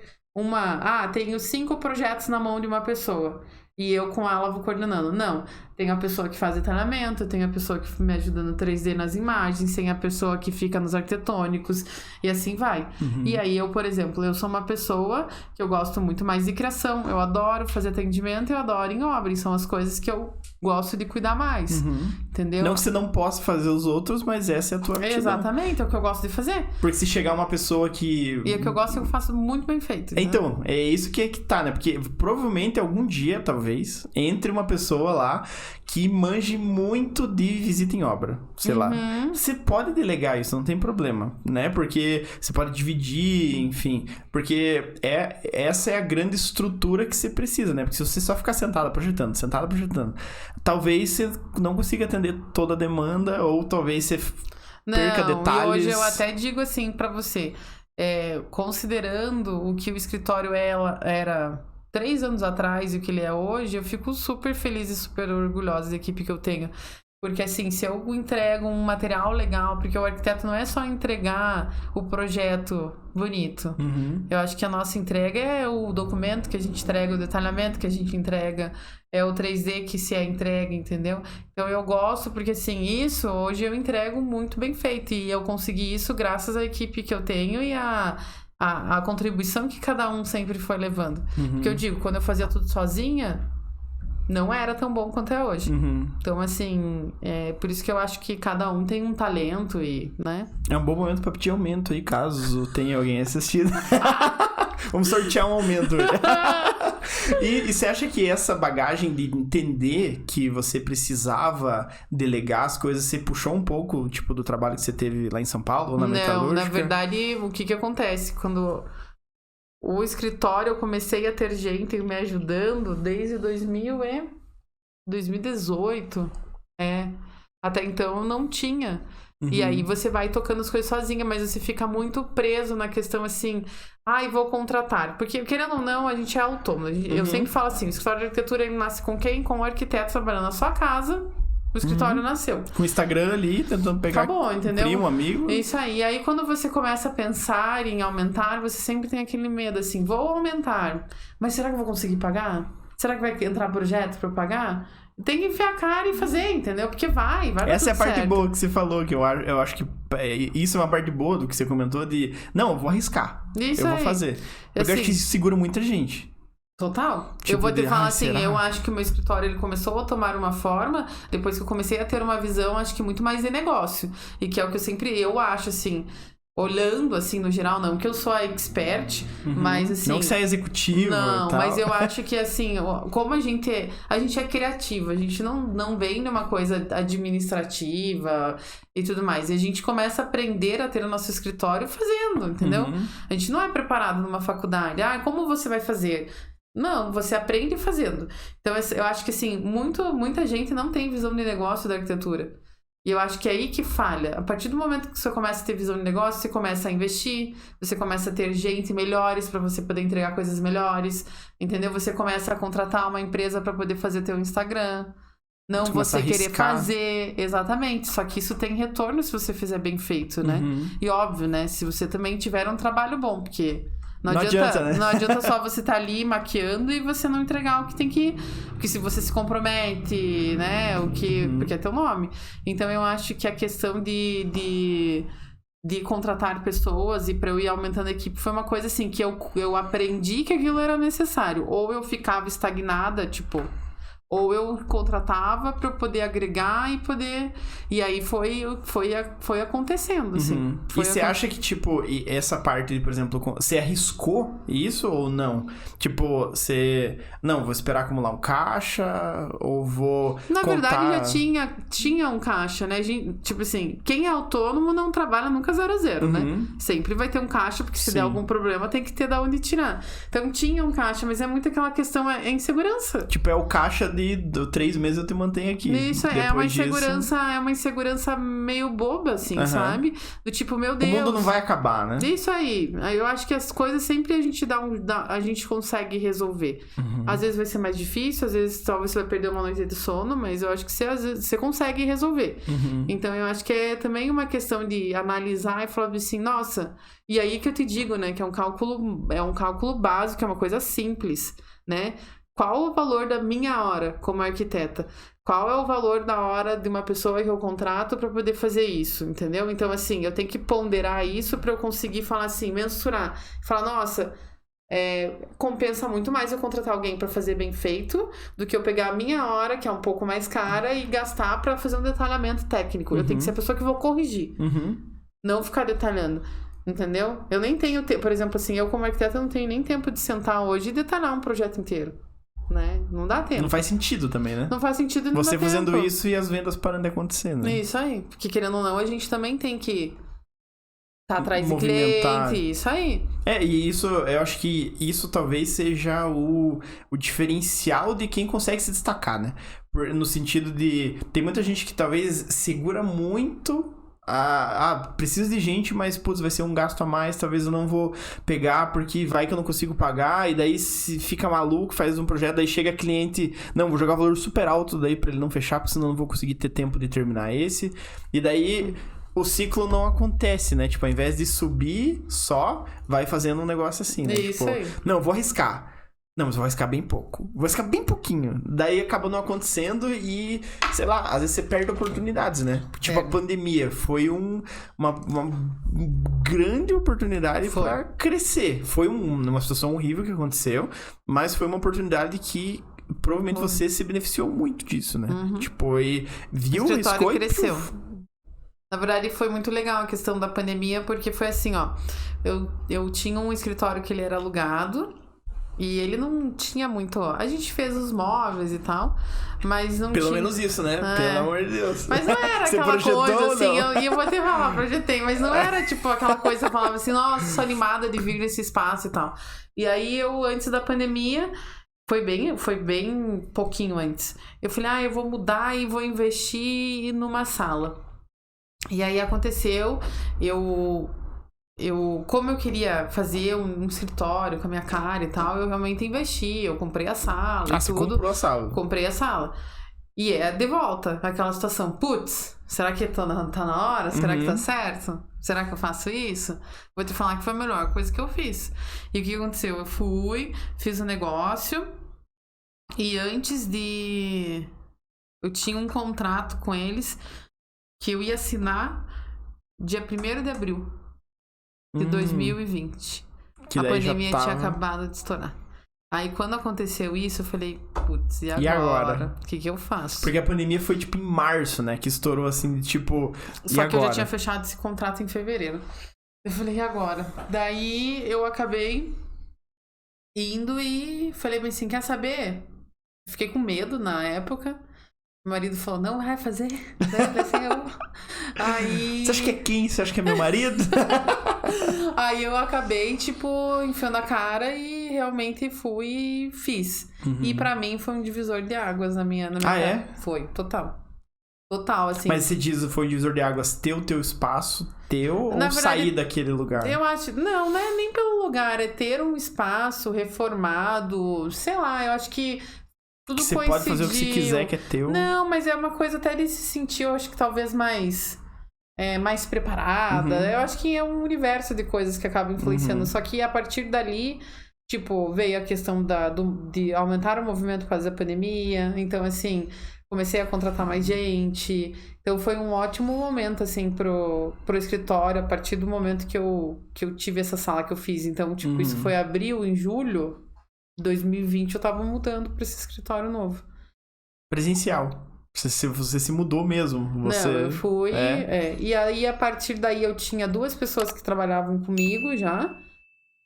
S2: tenho 5 projetos na mão de uma pessoa. E eu com ela vou coordenando. Não. Tem a pessoa que faz detalhamento, tem a pessoa que me ajuda no 3D nas imagens, tem a pessoa que fica nos arquitetônicos, e assim vai. E aí eu, por exemplo, eu sou uma pessoa que eu gosto muito mais de criação, eu adoro fazer atendimento, eu adoro em obra, e são as coisas que eu gosto de cuidar mais, entendeu?
S1: Não que você não possa fazer os outros, mas essa é a tua aptidão.
S2: Exatamente, é o que eu gosto de fazer.
S1: Porque se chegar uma pessoa que...
S2: E o que eu gosto, eu faço muito bem feito.
S1: Então, é isso que tá, né? Porque provavelmente algum dia, talvez, entre uma pessoa lá que manje muito de visita em obra, sei lá. Você pode delegar isso, não tem problema, né? Porque você pode dividir, enfim. Porque essa é a grande estrutura que você precisa, né? Porque se você só ficar sentada projetando, talvez você não consiga atender toda a demanda, ou talvez você perca detalhes.
S2: E hoje eu até digo assim pra você, considerando o que o escritório era 3 anos atrás e o que ele é hoje, eu fico super feliz e super orgulhosa da equipe que eu tenho. Porque, assim, se eu entrego um material legal, porque o arquiteto não é só entregar o projeto bonito. Eu acho que a nossa entrega é o documento que a gente entrega, o detalhamento que a gente entrega, é o 3D que se é entrega, entendeu? Então, eu gosto, porque, assim, isso hoje eu entrego muito bem feito. E eu consegui isso graças à equipe que eu tenho e a contribuição que cada um sempre foi levando. Porque eu digo, quando eu fazia tudo sozinha, não era tão bom quanto é hoje. Então, assim, por isso que eu acho que cada um tem um talento e, né?
S1: É um bom momento pra pedir aumento aí, caso tenha alguém assistindo. Vamos sortear um aumento. E você acha que essa bagagem de entender que você precisava delegar as coisas, você puxou um pouco, tipo, do trabalho que você teve lá em São Paulo ou na metalúrgica?
S2: Não, na verdade, o que acontece? Quando o escritório, eu comecei a ter gente me ajudando desde 2018. Até então eu não tinha. E aí você vai tocando as coisas sozinha, mas você fica muito preso na questão assim, vou contratar. Porque, querendo ou não, a gente é autônomo. Eu sempre falo assim, o escritório de arquitetura ele nasce com quem? Com o arquiteto trabalhando na sua casa. O escritório nasceu.
S1: Com o Instagram ali, tentando pegar
S2: Acabou, entendeu?
S1: Um amigo.
S2: Isso aí. E aí, quando você começa a pensar em aumentar, você sempre tem aquele medo, assim, vou aumentar, mas será que eu vou conseguir pagar? Será que vai entrar projeto pra eu pagar? Tem que enfiar a cara e fazer, entendeu? Porque vai
S1: Essa é a parte
S2: certo.
S1: boa que você falou, que eu acho que isso é uma parte boa do que você comentou de... Não, eu vou arriscar.
S2: Isso
S1: eu vou fazer. Porque
S2: assim,
S1: eu acho que isso segura muita gente.
S2: Total.
S1: Tipo
S2: eu vou te falar assim,
S1: será?
S2: eu acho que o meu escritório ele começou a tomar uma forma, depois que eu comecei a ter uma visão, acho que muito mais de negócio. E que é o que eu acho, assim... Olhando, assim, no geral, não que eu sou a expert, mas, assim...
S1: Não que você é executivo
S2: não,
S1: e tal.
S2: mas eu acho que, assim, como a gente é criativa, a gente não vem numa coisa administrativa e tudo mais. E a gente começa a aprender a ter o nosso escritório fazendo, entendeu? A gente não é preparado numa faculdade. Como você vai fazer? Não, você aprende fazendo. Então, eu acho que, assim, muita gente não tem visão de negócio da arquitetura. E eu acho que é aí que falha. A partir do momento que você começa a ter visão de negócio, você começa a investir, você começa a ter gente melhores para você poder entregar coisas melhores, entendeu? Você começa a contratar uma empresa para poder fazer teu Instagram. Não você querer fazer. Exatamente. Só que isso tem retorno se você fizer bem feito, né? E óbvio, né? Se você também tiver um trabalho bom, porque... Não adianta, né? Não adianta só você estar ali maquiando e você não entregar o que tem que... Porque se você se compromete, né? Porque é teu nome. Então, eu acho que a questão de contratar pessoas e para eu ir aumentando a equipe foi uma coisa assim, que eu aprendi que aquilo era necessário. Ou eu ficava estagnada, tipo... Ou eu contratava para eu poder agregar e poder... E aí foi acontecendo, assim.
S1: E você acha que, tipo, essa parte, por exemplo, você arriscou isso ou não? Tipo, você... Não, vou esperar acumular um caixa ou vou
S2: Na
S1: contar...
S2: verdade, já tinha um caixa, né? Tipo assim, quem é autônomo não trabalha nunca 0 a 0, né? Sempre vai ter um caixa, porque se der algum problema tem que ter da onde tirar. Então, tinha um caixa, mas é muito aquela questão, é insegurança.
S1: Tipo, é o caixa de 3 meses eu te mantenho aqui.
S2: Isso, é uma insegurança meio boba, assim, sabe? Do tipo, meu Deus...
S1: O mundo não vai acabar, né?
S2: Isso aí. Eu acho que as coisas sempre a gente consegue resolver. Às vezes vai ser mais difícil, às vezes talvez você vai perder uma noite de sono, mas eu acho que você consegue resolver. Então, eu acho que é também uma questão de analisar e falar assim, nossa... E aí que eu te digo, né, que é um cálculo básico, é uma coisa simples, né? Qual o valor da minha hora como arquiteta? Qual é o valor da hora de uma pessoa que eu contrato para poder fazer isso, entendeu? Então, assim, eu tenho que ponderar isso para eu conseguir falar assim, mensurar. Falar, nossa, compensa muito mais eu contratar alguém para fazer bem feito do que eu pegar a minha hora, que é um pouco mais cara, e gastar para fazer um detalhamento técnico. Eu tenho que ser a pessoa que vou corrigir. Não ficar detalhando. Entendeu? Eu nem tenho tempo, por exemplo, assim, eu como arquiteta não tenho nem tempo de sentar hoje e detalhar um projeto inteiro. Né? Não dá tempo.
S1: Não faz sentido também, né?
S2: Não faz sentido e não
S1: Você
S2: dá
S1: fazendo
S2: tempo.
S1: isso e as vendas parando de acontecer, né?
S2: Isso aí. Porque querendo ou não, a gente também tem que estar atrás de
S1: movimentar.
S2: cliente. Isso aí.
S1: E isso, eu acho que isso talvez seja o diferencial de quem consegue se destacar, né? No sentido de... Tem muita gente que talvez segura muito... preciso de gente, mas putz, vai ser um gasto a mais, talvez eu não vou pegar porque vai que eu não consigo pagar, e daí se fica maluco, faz um projeto, daí chega cliente, não, vou jogar valor super alto daí pra ele não fechar, porque senão eu não vou conseguir ter tempo de terminar esse, e daí o ciclo não acontece, né? Tipo, ao invés de subir só, vai fazendo um negócio assim, né?
S2: Isso
S1: tipo,
S2: aí.
S1: não, vou arriscar. Não, mas eu vou arriscar bem pouco. Vou arriscar bem pouquinho. Daí acaba não acontecendo e, sei lá, às vezes você perde oportunidades, né? Tipo, a pandemia foi uma grande oportunidade pra crescer. Foi uma situação horrível que aconteceu, mas foi uma oportunidade que provavelmente você se beneficiou muito disso, né? Tipo, e viu,
S2: o escritório cresceu.
S1: E...
S2: Na verdade, foi muito legal a questão da pandemia, porque foi assim, ó. Eu tinha um escritório que ele era alugado. E ele não tinha muito... A gente fez os móveis e tal, mas não
S1: Pelo
S2: tinha...
S1: menos isso, né? Pelo amor de Deus.
S2: Mas não era aquela coisa, assim... E eu vou até falar, projetei. Mas não era, tipo, aquela coisa que eu falava assim... Nossa, sou animada de vir nesse espaço e tal. E aí, antes da pandemia... Foi bem pouquinho antes. Eu falei, eu vou mudar e vou investir numa sala. E aí, aconteceu... Como eu queria fazer um escritório com a minha cara e tal, eu realmente investi. Eu comprei a sala e
S1: você
S2: tudo.
S1: Comprou a sala.
S2: Comprei a sala. E de volta, aquela situação. Putz, será que tá na hora? Será que tá certo? Será que eu faço isso? Vou te falar que foi a melhor coisa que eu fiz. E o que aconteceu? Eu fiz o negócio. E antes de... Eu tinha um contrato com eles que eu ia assinar dia 1º de abril. De 2020.
S1: Que
S2: a
S1: daí
S2: pandemia
S1: já
S2: tinha acabado de estourar. Aí quando aconteceu isso, eu falei, putz, e agora? O que eu faço?
S1: Porque a pandemia foi tipo em março, né? Que estourou assim, tipo.
S2: Só que eu já tinha fechado esse contrato em fevereiro. Eu falei, e agora? Daí eu acabei indo e falei assim, quer saber? Fiquei com medo na época. Meu marido falou, não, vai fazer. Aí...
S1: Você acha que é quem? Você acha que é meu marido?
S2: Aí eu acabei, tipo, enfiando a cara e realmente fui e fiz. E pra mim foi um divisor de águas na minha
S1: cara.
S2: Foi, total. Total, assim.
S1: Mas você diz, foi o divisor de águas ter o teu espaço, ou
S2: verdade,
S1: sair daquele lugar?
S2: Eu acho... Não é nem pelo lugar, é ter um espaço reformado, sei lá, eu acho que tudo
S1: que você
S2: coincidiu.
S1: pode fazer o que você quiser, que é teu.
S2: Não, mas é uma coisa até de se sentir, eu acho que talvez mais preparada. Eu acho que é um universo de coisas que acabam influenciando. Só que a partir dali, tipo, veio a questão de aumentar o movimento por causa da pandemia. Então, assim, comecei a contratar mais gente. Então, foi um ótimo momento, assim, pro escritório, a partir do momento que eu tive essa sala que eu fiz. Então, tipo, isso foi abril, em julho de 2020, eu tava mudando pra esse escritório novo.
S1: Presencial. Você se mudou mesmo. Você...
S2: Não, eu fui. E aí, a partir daí, eu tinha 2 pessoas que trabalhavam comigo já.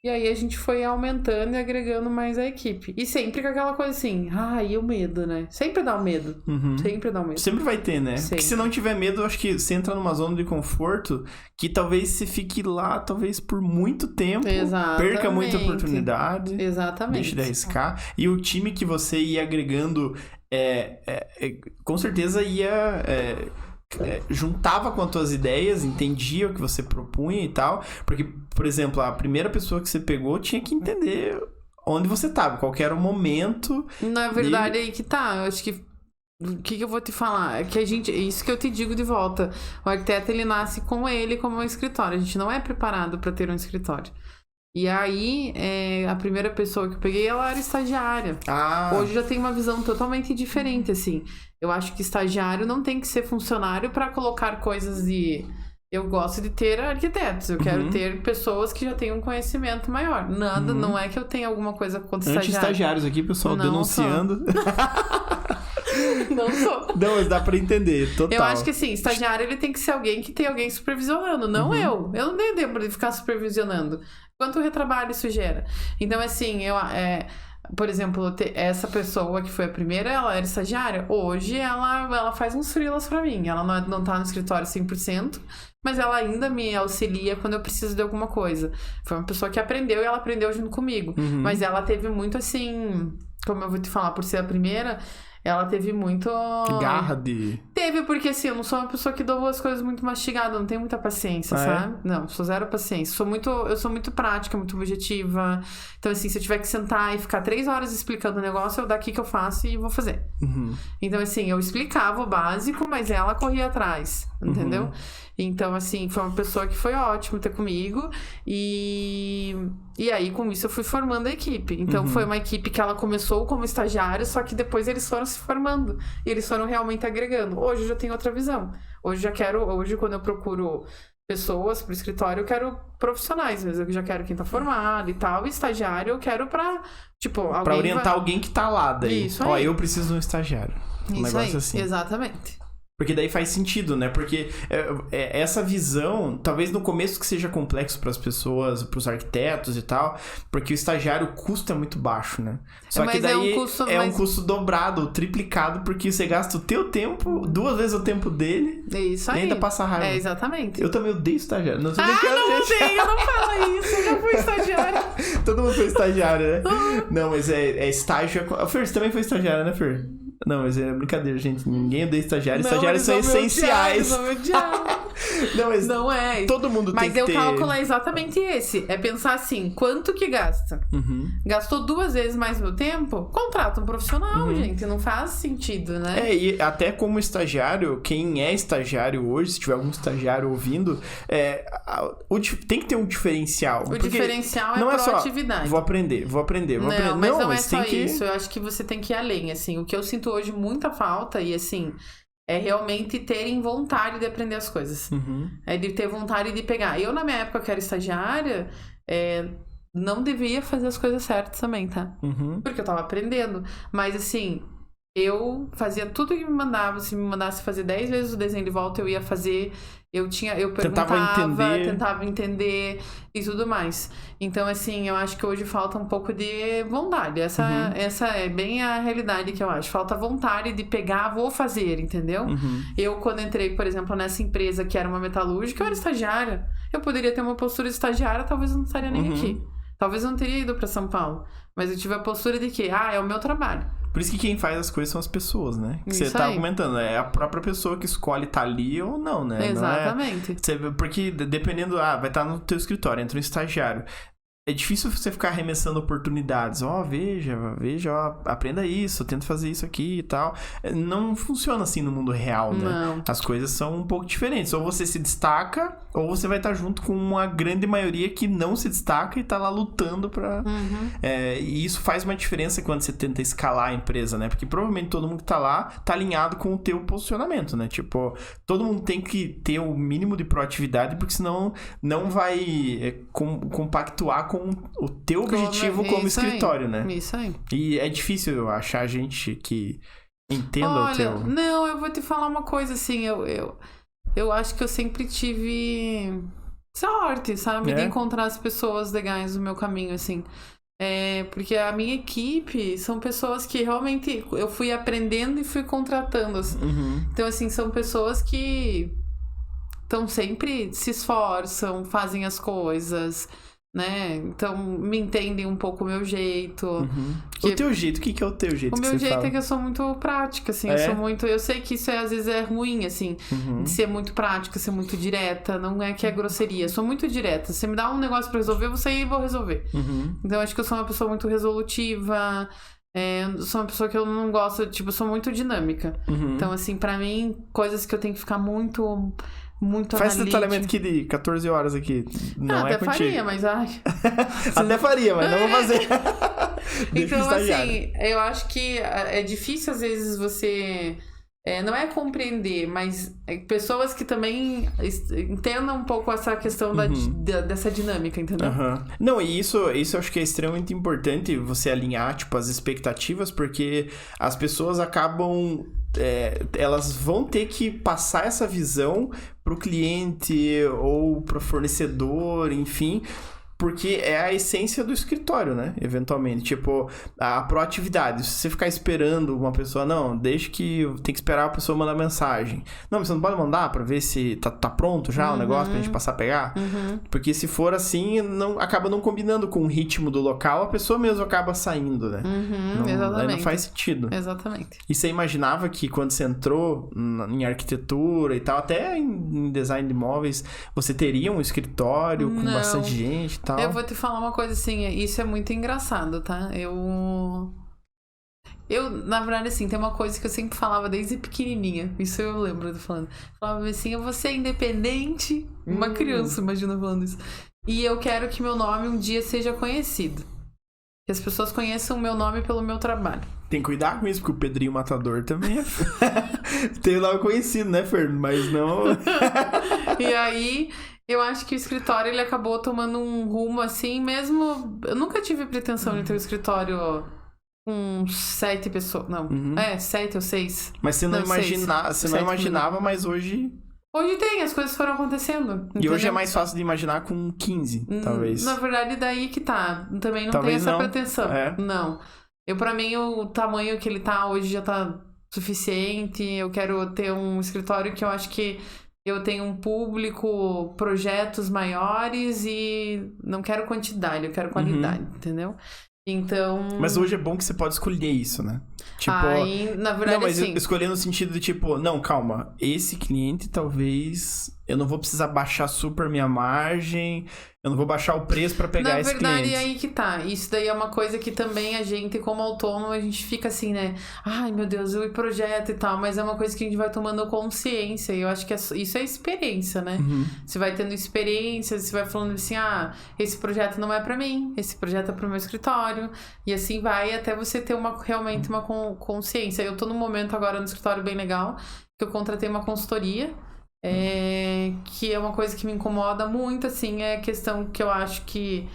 S2: E aí, a gente foi aumentando e agregando mais a equipe. E sempre com aquela coisa assim, e o medo, né? Sempre dá um medo. Sempre dá um medo.
S1: Sempre vai ter, né?
S2: Sempre.
S1: Porque se não tiver medo, eu acho que você entra numa zona de conforto que talvez você fique lá, talvez por muito tempo.
S2: Exatamente.
S1: Perca muita oportunidade.
S2: Exatamente.
S1: Deixe de arriscar. E o time que você ia agregando, com certeza ia... juntava com as tuas ideias, entendia o que você propunha e tal, porque, por exemplo, a primeira pessoa que você pegou tinha que entender onde você estava, qual que era o momento.
S2: Na verdade, aí que tá, eu acho que o que eu vou te falar? É que isso que eu te digo de volta, o arquiteto ele nasce com ele como um escritório, a gente não é preparado para ter um escritório. E aí, a primeira pessoa que eu peguei, ela era estagiária. Hoje já tem uma visão totalmente diferente, assim. Eu acho que estagiário não tem que ser funcionário para colocar coisas de... Eu gosto de ter arquitetos, eu quero ter pessoas que já tenham um conhecimento maior. Nada, não é que eu tenha alguma coisa contra estagiário.
S1: Anti-estagiários aqui, pessoal, não denunciando.
S2: Não sou.
S1: Não, mas dá pra entender, total.
S2: Eu acho que assim, estagiário ele tem que ser alguém que tem alguém supervisionando, não eu. Eu não tenho tempo de ficar supervisionando. Quanto retrabalho isso gera? Então, assim, por exemplo, essa pessoa que foi a primeira, ela era estagiária. Hoje, ela faz uns freelas pra mim. Ela não tá no escritório 100%, mas ela ainda me auxilia quando eu preciso de alguma coisa. Foi uma pessoa que aprendeu e ela aprendeu junto comigo. Mas ela teve muito, assim... Como eu vou te falar, por ser a primeira... Ela teve muito...
S1: Garra de...
S2: Teve, porque assim, eu não sou uma pessoa que dou as coisas muito mastigadas, não tenho muita paciência, sabe? Não, sou zero paciência. Eu sou muito prática, muito objetiva. Então, assim, se eu tiver que sentar e ficar 3 horas explicando o negócio, eu daqui que eu faço e vou fazer. Então, assim, eu explicava o básico, mas ela corria atrás, entendeu? Então, assim, foi uma pessoa que foi ótimo ter comigo. E aí, com isso, eu fui formando a equipe. Então, foi uma equipe que ela começou como estagiária, só que depois eles foram se formando. E eles foram realmente agregando. Hoje eu já tenho outra visão. Hoje, quando eu procuro pessoas pro escritório, eu quero profissionais. Às vezes eu já quero quem tá formado e tal. E estagiário eu quero pra, tipo... alguém
S1: pra orientar alguém que tá lá daí.
S2: Isso aí.
S1: Eu preciso de um estagiário. Um negócio assim.
S2: Exatamente.
S1: Porque daí faz sentido, né? Porque essa visão, talvez no começo que seja complexo para as pessoas, para os arquitetos e tal, porque o estagiário, o custo é muito baixo, né? Só que daí um custo dobrado, triplicado, porque você gasta o teu tempo, 2 vezes o tempo dele.
S2: É isso aí.
S1: E ainda passa raiva.
S2: Exatamente.
S1: Eu também odeio estagiário. Não,
S2: não fala isso, eu já fui estagiária.
S1: Todo mundo foi estagiário, né? Não, mas estágio... A Fer, você também foi estagiária, né, Fer? Não, mas é brincadeira, gente. Ninguém odeia estagiário. Estagiários são essenciais. Não, mas
S2: não é.
S1: Todo mundo tem que ter...
S2: Mas eu calculo exatamente esse. É pensar assim, quanto que gasta? Gastou 2 vezes mais meu tempo? Contrata um profissional, gente. Não faz sentido, né?
S1: E até como estagiário, quem é estagiário hoje, se tiver algum estagiário ouvindo, tem que ter um diferencial.
S2: O diferencial é proatividade.
S1: Vou aprender.
S2: Mas não é só isso. Eu acho que você tem que ir além, assim. O que eu sinto hoje muita falta, e assim... É realmente terem vontade de aprender as coisas. É de ter vontade de pegar. Eu, na minha época, que era estagiária, não devia fazer as coisas certas também, tá? Porque eu tava aprendendo. Mas, assim, eu fazia tudo que me mandava. Se me mandasse fazer 10 vezes o desenho de volta, eu ia fazer. Eu perguntava, tentava entender e tudo mais. Então, assim, eu acho que hoje falta um pouco de vontade. Essa é bem a realidade que eu acho. Falta vontade de pegar, vou fazer, entendeu? Eu, quando entrei, por exemplo, nessa empresa que era uma metalúrgica, eu era estagiária. Eu poderia ter uma postura de estagiária, talvez eu não estaria nem aqui. Talvez eu não teria ido para São Paulo. Mas eu tive a postura de que, é o meu trabalho.
S1: Por isso que quem faz as coisas são as pessoas, né? Que
S2: Isso
S1: você tava
S2: aí.
S1: comentando, é a própria pessoa que escolhe estar ali ou não, né?
S2: Exatamente.
S1: Não é... Porque dependendo, vai estar no teu escritório, entra um estagiário. É difícil você ficar arremessando oportunidades. Veja, aprenda isso, tenta fazer isso aqui e tal. Não funciona assim no mundo real, né?
S2: Não.
S1: As coisas são um pouco diferentes. Ou você se destaca, ou você vai estar junto com uma grande maioria que não se destaca e tá lá lutando pra... e isso faz uma diferença quando você tenta escalar a empresa, né? Porque provavelmente todo mundo que tá lá tá alinhado com o teu posicionamento, né? Tipo, todo mundo tem que ter o mínimo de proatividade, porque senão não vai compactuar com o teu objetivo como escritório, né?
S2: Isso aí.
S1: E é difícil eu achar gente que entenda o teu...
S2: Não, eu vou te falar uma coisa, assim, eu acho que eu sempre tive sorte, sabe? De encontrar as pessoas legais no meu caminho, assim. Porque a minha equipe são pessoas que realmente eu fui aprendendo e fui contratando, assim. Então, assim, são pessoas que sempre se esforçam, fazem as coisas... né? Então, me entendem um pouco o meu jeito.
S1: O teu jeito? O que é o teu jeito?
S2: O
S1: que
S2: meu
S1: você
S2: jeito
S1: fala?
S2: é que eu sou muito prática, assim. Eu sei que isso às vezes é ruim, assim, de ser muito prática, ser muito direta. Não é que é grosseria. Eu sou muito direta. Se você me dá um negócio pra resolver, eu vou sair e vou resolver. Então, acho que eu sou uma pessoa muito resolutiva. Sou uma pessoa que eu não gosto, tipo, eu sou muito dinâmica. Então, assim, pra mim, coisas que eu tenho que ficar muito
S1: Faz esse detalhamento aqui de 14 horas aqui. Não é
S2: até
S1: contigo.
S2: faria, mas
S1: Até faria, mas não vou fazer.
S2: Então, assim, eu acho que é difícil às vezes você... não é compreender, mas pessoas que também entendam um pouco essa questão dessa dinâmica, entendeu?
S1: Não, e isso eu acho que é extremamente importante você alinhar, tipo, as expectativas, porque as pessoas acabam... elas vão ter que passar essa visão pro cliente ou pro fornecedor, enfim... Porque é a essência do escritório, né? Eventualmente. Tipo, a proatividade. Se você ficar esperando uma pessoa... Não, deixa que... Tem que esperar a pessoa mandar mensagem. Não, mas você não pode mandar pra ver se tá pronto já o negócio pra gente passar a pegar? Porque se for assim, acaba não combinando com o ritmo do local. A pessoa mesmo acaba saindo, né?
S2: Exatamente.
S1: Aí não faz sentido.
S2: Exatamente.
S1: E você imaginava que quando você entrou em arquitetura e tal, até em design de imóveis, você teria um escritório com bastante gente e tal?
S2: Eu vou te falar uma coisa assim, isso é muito engraçado, tá? Eu, na verdade, assim, tem uma coisa que eu sempre falava desde pequenininha. Isso eu lembro de falando. Falava assim, eu vou ser independente. Uma criança, imagina falando isso. E eu quero que meu nome um dia seja conhecido. Que as pessoas conheçam o meu nome pelo meu trabalho.
S1: Tem que cuidar com isso, porque o Pedrinho Matador também tem o nome conhecido, né, Fer? Mas não...
S2: E aí... Eu acho que o escritório, ele acabou tomando um rumo assim, mesmo... Eu nunca tive pretensão de ter um escritório com 7 pessoas. Não, 7 ou 6.
S1: Mas você não imaginava, mas hoje...
S2: Hoje tem, as coisas foram acontecendo. Entendeu?
S1: E hoje é mais fácil de imaginar com 15, talvez.
S2: Na verdade, daí que tá. Também não tem essa pretensão. Não. Pra mim, o tamanho que ele tá hoje já tá suficiente. Eu quero ter um escritório que eu acho que... Eu tenho um público, projetos maiores e não quero quantidade, eu quero qualidade, entendeu? Então...
S1: Mas hoje é bom que você pode escolher isso, né? Tipo...
S2: na verdade,
S1: não, mas
S2: sim.
S1: Escolher no sentido de tipo... Não, calma. Esse cliente talvez... Eu não vou precisar baixar super minha margem... Eu não vou baixar o preço pra pegar esse cliente.
S2: Na verdade, é aí que tá. Isso daí é uma coisa que também a gente, como autônomo, a gente fica assim, né? Ai, meu Deus, eu projeto e tal. Mas é uma coisa que a gente vai tomando consciência. E eu acho que isso é experiência, né? Você vai tendo experiência, você vai falando assim, esse projeto não é pra mim. Esse projeto é pro meu escritório. E assim vai até você ter realmente uma consciência. Eu tô num momento agora no escritório bem legal, que eu contratei uma consultoria. Que é uma coisa que me incomoda muito, assim, é a questão que eu acho que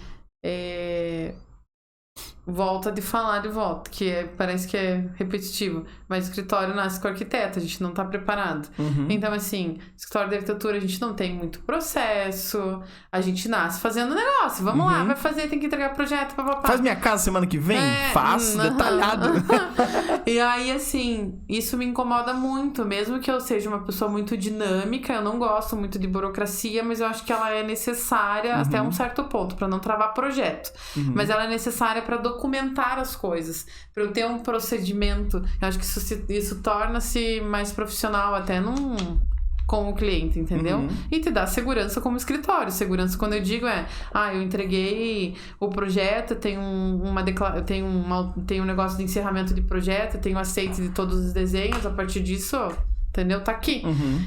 S2: volta de falar de volta, que parece que é repetitivo, mas escritório nasce com arquiteto, a gente não tá preparado. Então, assim, escritório de arquitetura a gente não tem muito processo, a gente nasce fazendo negócio, vamos lá, vai fazer, tem que entregar projeto, papapá.
S1: Faz minha casa semana que vem? Faço, detalhado.
S2: E aí, assim, isso me incomoda muito. Mesmo que eu seja uma pessoa muito dinâmica, eu não gosto muito de burocracia, mas eu acho que ela é necessária até um certo ponto, pra não travar projeto. Mas ela é necessária pra documentar as coisas, pra eu ter um procedimento. Eu acho que isso torna-se mais profissional até com o cliente, entendeu? E te dá segurança como escritório. Segurança, quando eu digo, eu entreguei o projeto, tem tem um negócio de encerramento de projeto, tem o aceite de todos os desenhos, a partir disso, entendeu? Tá aqui.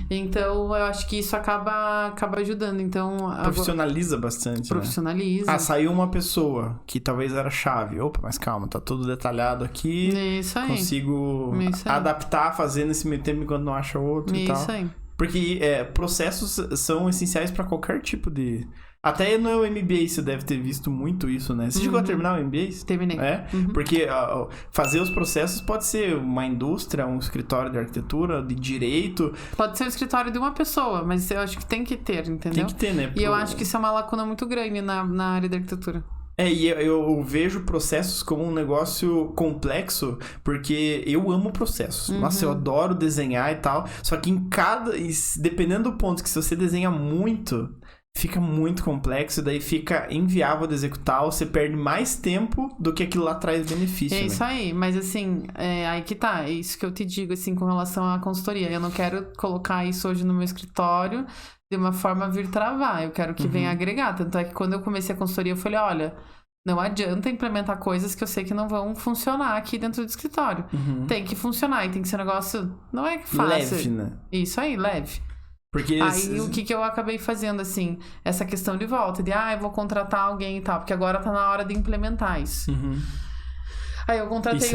S2: Então, eu acho que isso acaba ajudando. Então,
S1: profissionaliza bastante,
S2: profissionaliza.
S1: Né? Saiu uma pessoa que talvez era chave. Opa, mas calma, tá tudo detalhado aqui.
S2: Isso aí.
S1: Consigo adaptar, fazer nesse meio tempo enquanto não acha outro e tal.
S2: Isso aí.
S1: Porque processos são essenciais pra qualquer tipo de... Até no MBA você deve ter visto muito isso, né? Você chegou a terminar o MBA?
S2: Terminei.
S1: Porque fazer os processos pode ser uma indústria, um escritório de arquitetura, de direito.
S2: Pode ser um escritório de uma pessoa, mas eu acho que tem que ter, entendeu?
S1: Tem que ter, né?
S2: E eu acho que isso é uma lacuna muito grande na área da arquitetura.
S1: E eu vejo processos como um negócio complexo, porque eu amo processos. Nossa, eu adoro desenhar e tal. Só que dependendo do ponto que se você desenha muito, fica muito complexo, daí fica inviável de executar, você perde mais tempo do que aquilo lá traz benefício.
S2: É isso aí, mas assim, aí que tá, é isso que eu te digo, assim, com relação à consultoria. Eu não quero colocar isso hoje no meu escritório de uma forma a vir travar, eu quero que venha agregar. Tanto é que quando eu comecei a consultoria, eu falei, olha, não adianta implementar coisas que eu sei que não vão funcionar aqui dentro do escritório. Tem que funcionar e tem que ser um negócio, não é que fácil.
S1: Leve, né?
S2: Isso aí, leve.
S1: Porque
S2: aí o que eu acabei fazendo, assim, essa questão de volta, de eu vou contratar alguém e tal, porque agora tá na hora de implementar isso. Aí eu contratei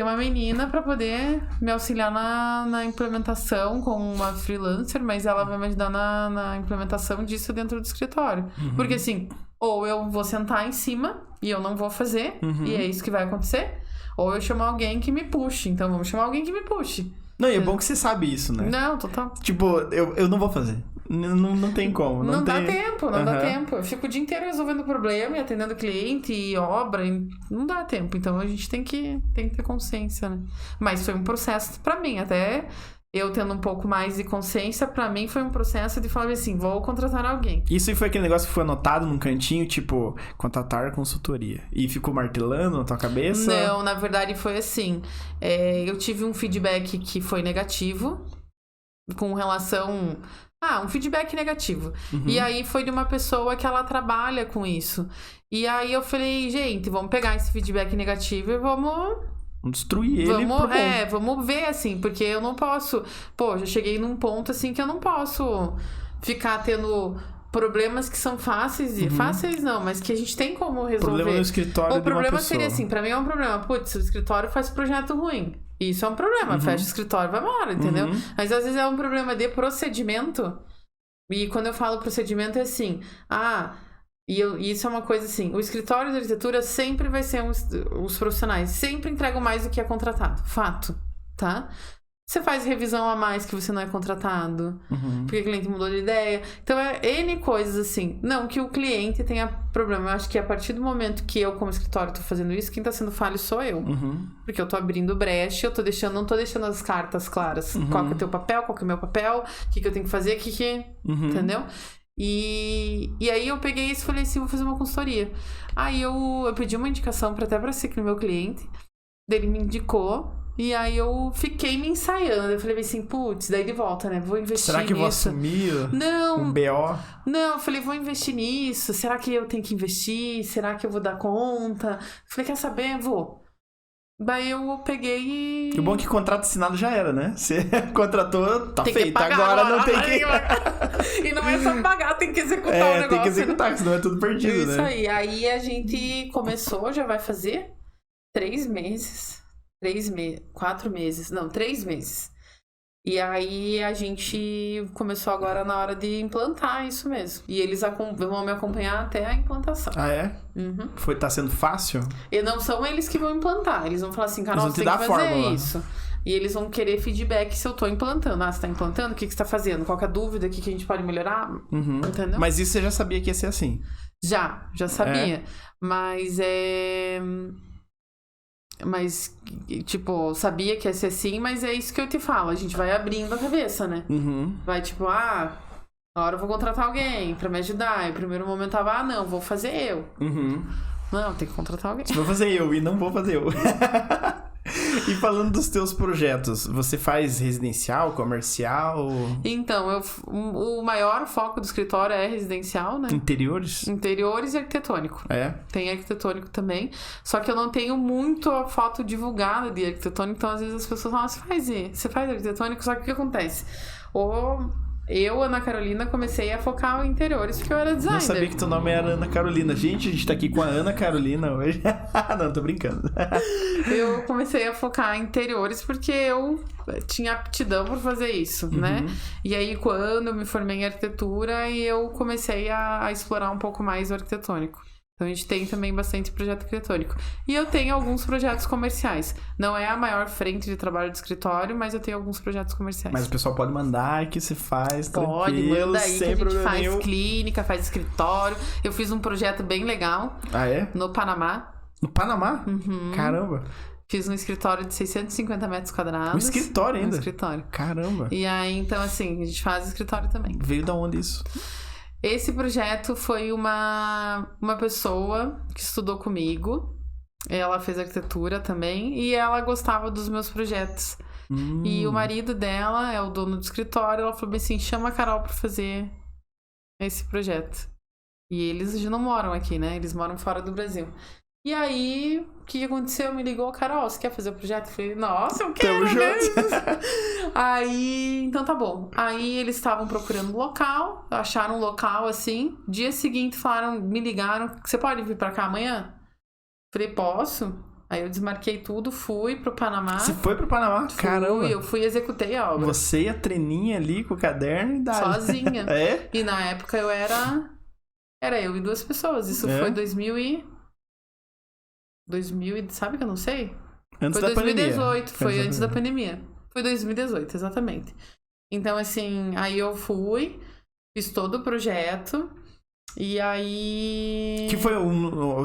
S2: uma menina pra poder me auxiliar na implementação como uma freelancer, mas ela vai me ajudar na implementação disso dentro do escritório. Porque assim, ou eu vou sentar em cima e eu não vou fazer, e é isso que vai acontecer, ou eu chamo alguém que me puxe. Então vamos chamar alguém que me puxe.
S1: Não, e é bom que você sabe isso, né?
S2: Não, total.
S1: Tipo, eu não vou fazer. Não tem como.
S2: Não dá tempo. Eu fico o dia inteiro resolvendo problema e atendendo cliente e obra. Não dá tempo. Então a gente tem que ter consciência, né? Mas foi um processo pra mim. Até eu tendo um pouco mais de consciência, pra mim foi um processo de falar assim, vou contratar alguém.
S1: Isso foi aquele negócio que foi anotado num cantinho, tipo, contratar consultoria. E ficou martelando na tua cabeça?
S2: Não, na verdade foi assim. Eu tive um feedback que foi negativo com relação... um feedback negativo. E aí foi de uma pessoa que ela trabalha com isso. E aí eu falei, gente, vamos pegar esse feedback negativo e vamos
S1: destruir ele.
S2: Vamos ver, assim, porque eu não posso... já cheguei num ponto, assim, que eu não posso ficar tendo problemas que são fáceis. Fáceis não, mas que a gente tem como resolver.
S1: Problema no escritório.
S2: O problema seria assim, pra mim é um problema. Putz, o escritório faz projeto ruim. Isso é um problema. Fecha o escritório, vai embora, entendeu? Mas às vezes é um problema de procedimento. E quando eu falo procedimento é assim... E isso é uma coisa assim, o escritório de arquitetura sempre vai ser os profissionais sempre entregam mais do que é contratado, fato, tá? Você faz revisão a mais que você não é contratado, porque o cliente mudou de ideia. Então é N coisas assim. Não que o cliente tenha problema. Eu acho que a partir do momento que eu, como escritório, tô fazendo isso, quem tá sendo falho sou eu. Porque eu tô abrindo brecha, não tô deixando as cartas claras. Qual que é o teu papel, qual que é o meu papel, o que eu tenho que fazer, entendeu? E aí eu peguei isso e falei assim, vou fazer uma consultoria. Aí eu pedi uma indicação até pra ser meu cliente. Ele me indicou. E aí eu fiquei me ensaiando. Eu falei assim, putz, daí de volta, né? Vou investir nisso.
S1: Será que eu vou assumir um BO?
S2: Não, eu falei, vou investir nisso. Será que eu tenho que investir? Será que eu vou dar conta? Eu falei, quer saber? Vou. Daí eu peguei e...
S1: O bom é que contrato assinado já era, né? Você contratou, tá feito. Agora não tem que...
S2: E não é só pagar, tem que executar o negócio.
S1: Tem que executar, senão é tudo perdido,
S2: isso, né?
S1: Isso
S2: aí. Aí a gente começou, já vai fazer 3 meses. 4 meses. Não, 3 meses. E aí a gente começou agora na hora de implantar isso mesmo. E eles vão me acompanhar até a implantação.
S1: Ah, é? Tá sendo fácil?
S2: E não são eles que vão implantar. Eles vão falar assim, Carol, você tem que fazer isso. E eles vão querer feedback se eu tô implantando. Você tá implantando? O que você tá fazendo? Qual que é a dúvida? O que a gente pode melhorar? Entendeu?
S1: Mas isso você já sabia que ia ser assim?
S2: Já sabia. Mas Mas, tipo, sabia que ia ser assim, mas é isso que eu te falo. A gente vai abrindo a cabeça, né? Vai, tipo, agora eu vou contratar alguém pra me ajudar. E no primeiro momento tava, não, vou fazer eu. Não, tem que contratar alguém.
S1: Vou fazer eu e não vou fazer eu. E falando dos teus projetos, você faz residencial, comercial?
S2: Então, o maior foco do escritório é residencial, né?
S1: Interiores?
S2: Interiores e arquitetônico. Tem arquitetônico também. Só que eu não tenho muito a foto divulgada de arquitetônico, então às vezes as pessoas falam, você faz arquitetônico, só que o que acontece? Eu, Ana Carolina, comecei a focar em interiores porque eu era designer.
S1: Não sabia que teu nome era Ana Carolina. Gente, a gente tá aqui com a Ana Carolina hoje. Não, tô brincando.
S2: Eu comecei a focar em interiores porque eu tinha aptidão por fazer isso, né? E aí, quando eu me formei em arquitetura, eu comecei a explorar um pouco mais o arquitetônico. Então, a gente tem também bastante projeto arquitetônico. E eu tenho alguns projetos comerciais. Não é a maior frente de trabalho do escritório, mas eu tenho alguns projetos comerciais.
S1: Mas o pessoal pode mandar que você faz
S2: pode,
S1: tranquilo,
S2: manda aí
S1: sem
S2: que a gente
S1: problema
S2: faz
S1: nenhum.
S2: clínica, faz escritório. Eu fiz um projeto bem legal.
S1: Ah, é?
S2: No Panamá.
S1: No Panamá? Caramba.
S2: Fiz um escritório de 650 metros quadrados.
S1: Um escritório ainda?
S2: Um escritório.
S1: Caramba.
S2: E aí, então, assim, a gente faz escritório também.
S1: Veio da onde isso?
S2: Esse projeto foi uma pessoa que estudou comigo. Ela fez arquitetura também. E ela gostava dos meus projetos. E o marido dela é o dono do escritório. Ela falou assim, chama a Carol pra fazer esse projeto. E eles já não moram aqui, né? Eles moram fora do Brasil. E aí, o que aconteceu? Me ligou, Carol, você quer fazer o projeto? Eu falei, nossa, eu quero, né? Aí, então tá bom. Aí eles estavam procurando local, acharam um local assim. Dia seguinte me ligaram, você pode vir pra cá amanhã? Falei, posso? Aí eu desmarquei tudo, fui pro Panamá.
S1: Você foi pro Panamá? Caramba.
S2: Eu fui e executei a obra.
S1: Você e a treninha ali com o caderno e dá.
S2: Sozinha.
S1: É?
S2: E na época eu era eu e 2 pessoas. Isso foi 2000 sabe que eu não sei?
S1: Antes
S2: foi
S1: da
S2: 2018,
S1: pandemia.
S2: foi antes da pandemia. Foi 2018, exatamente. Então, assim, aí eu fui, fiz todo o projeto, e aí...
S1: Que foi,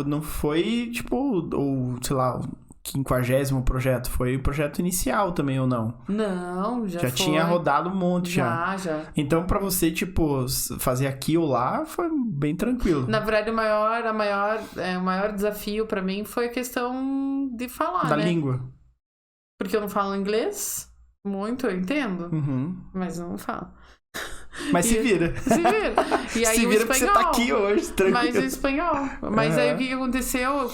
S1: não foi, tipo, ou sei lá, o 50º projeto, foi o projeto inicial também, ou não?
S2: Não, já foi.
S1: Tinha rodado um monte já. Então, pra você, tipo, fazer aqui ou lá, foi bem tranquilo.
S2: Na verdade, o maior desafio pra mim foi a questão de falar,
S1: da
S2: né?
S1: língua.
S2: Porque eu não falo inglês muito, eu entendo, mas eu não falo.
S1: Mas se vira.
S2: Se vira. E aí
S1: se vira
S2: o espanhol,
S1: porque você tá aqui hoje, tranquilo.
S2: Mas o espanhol. Mas aí o que aconteceu,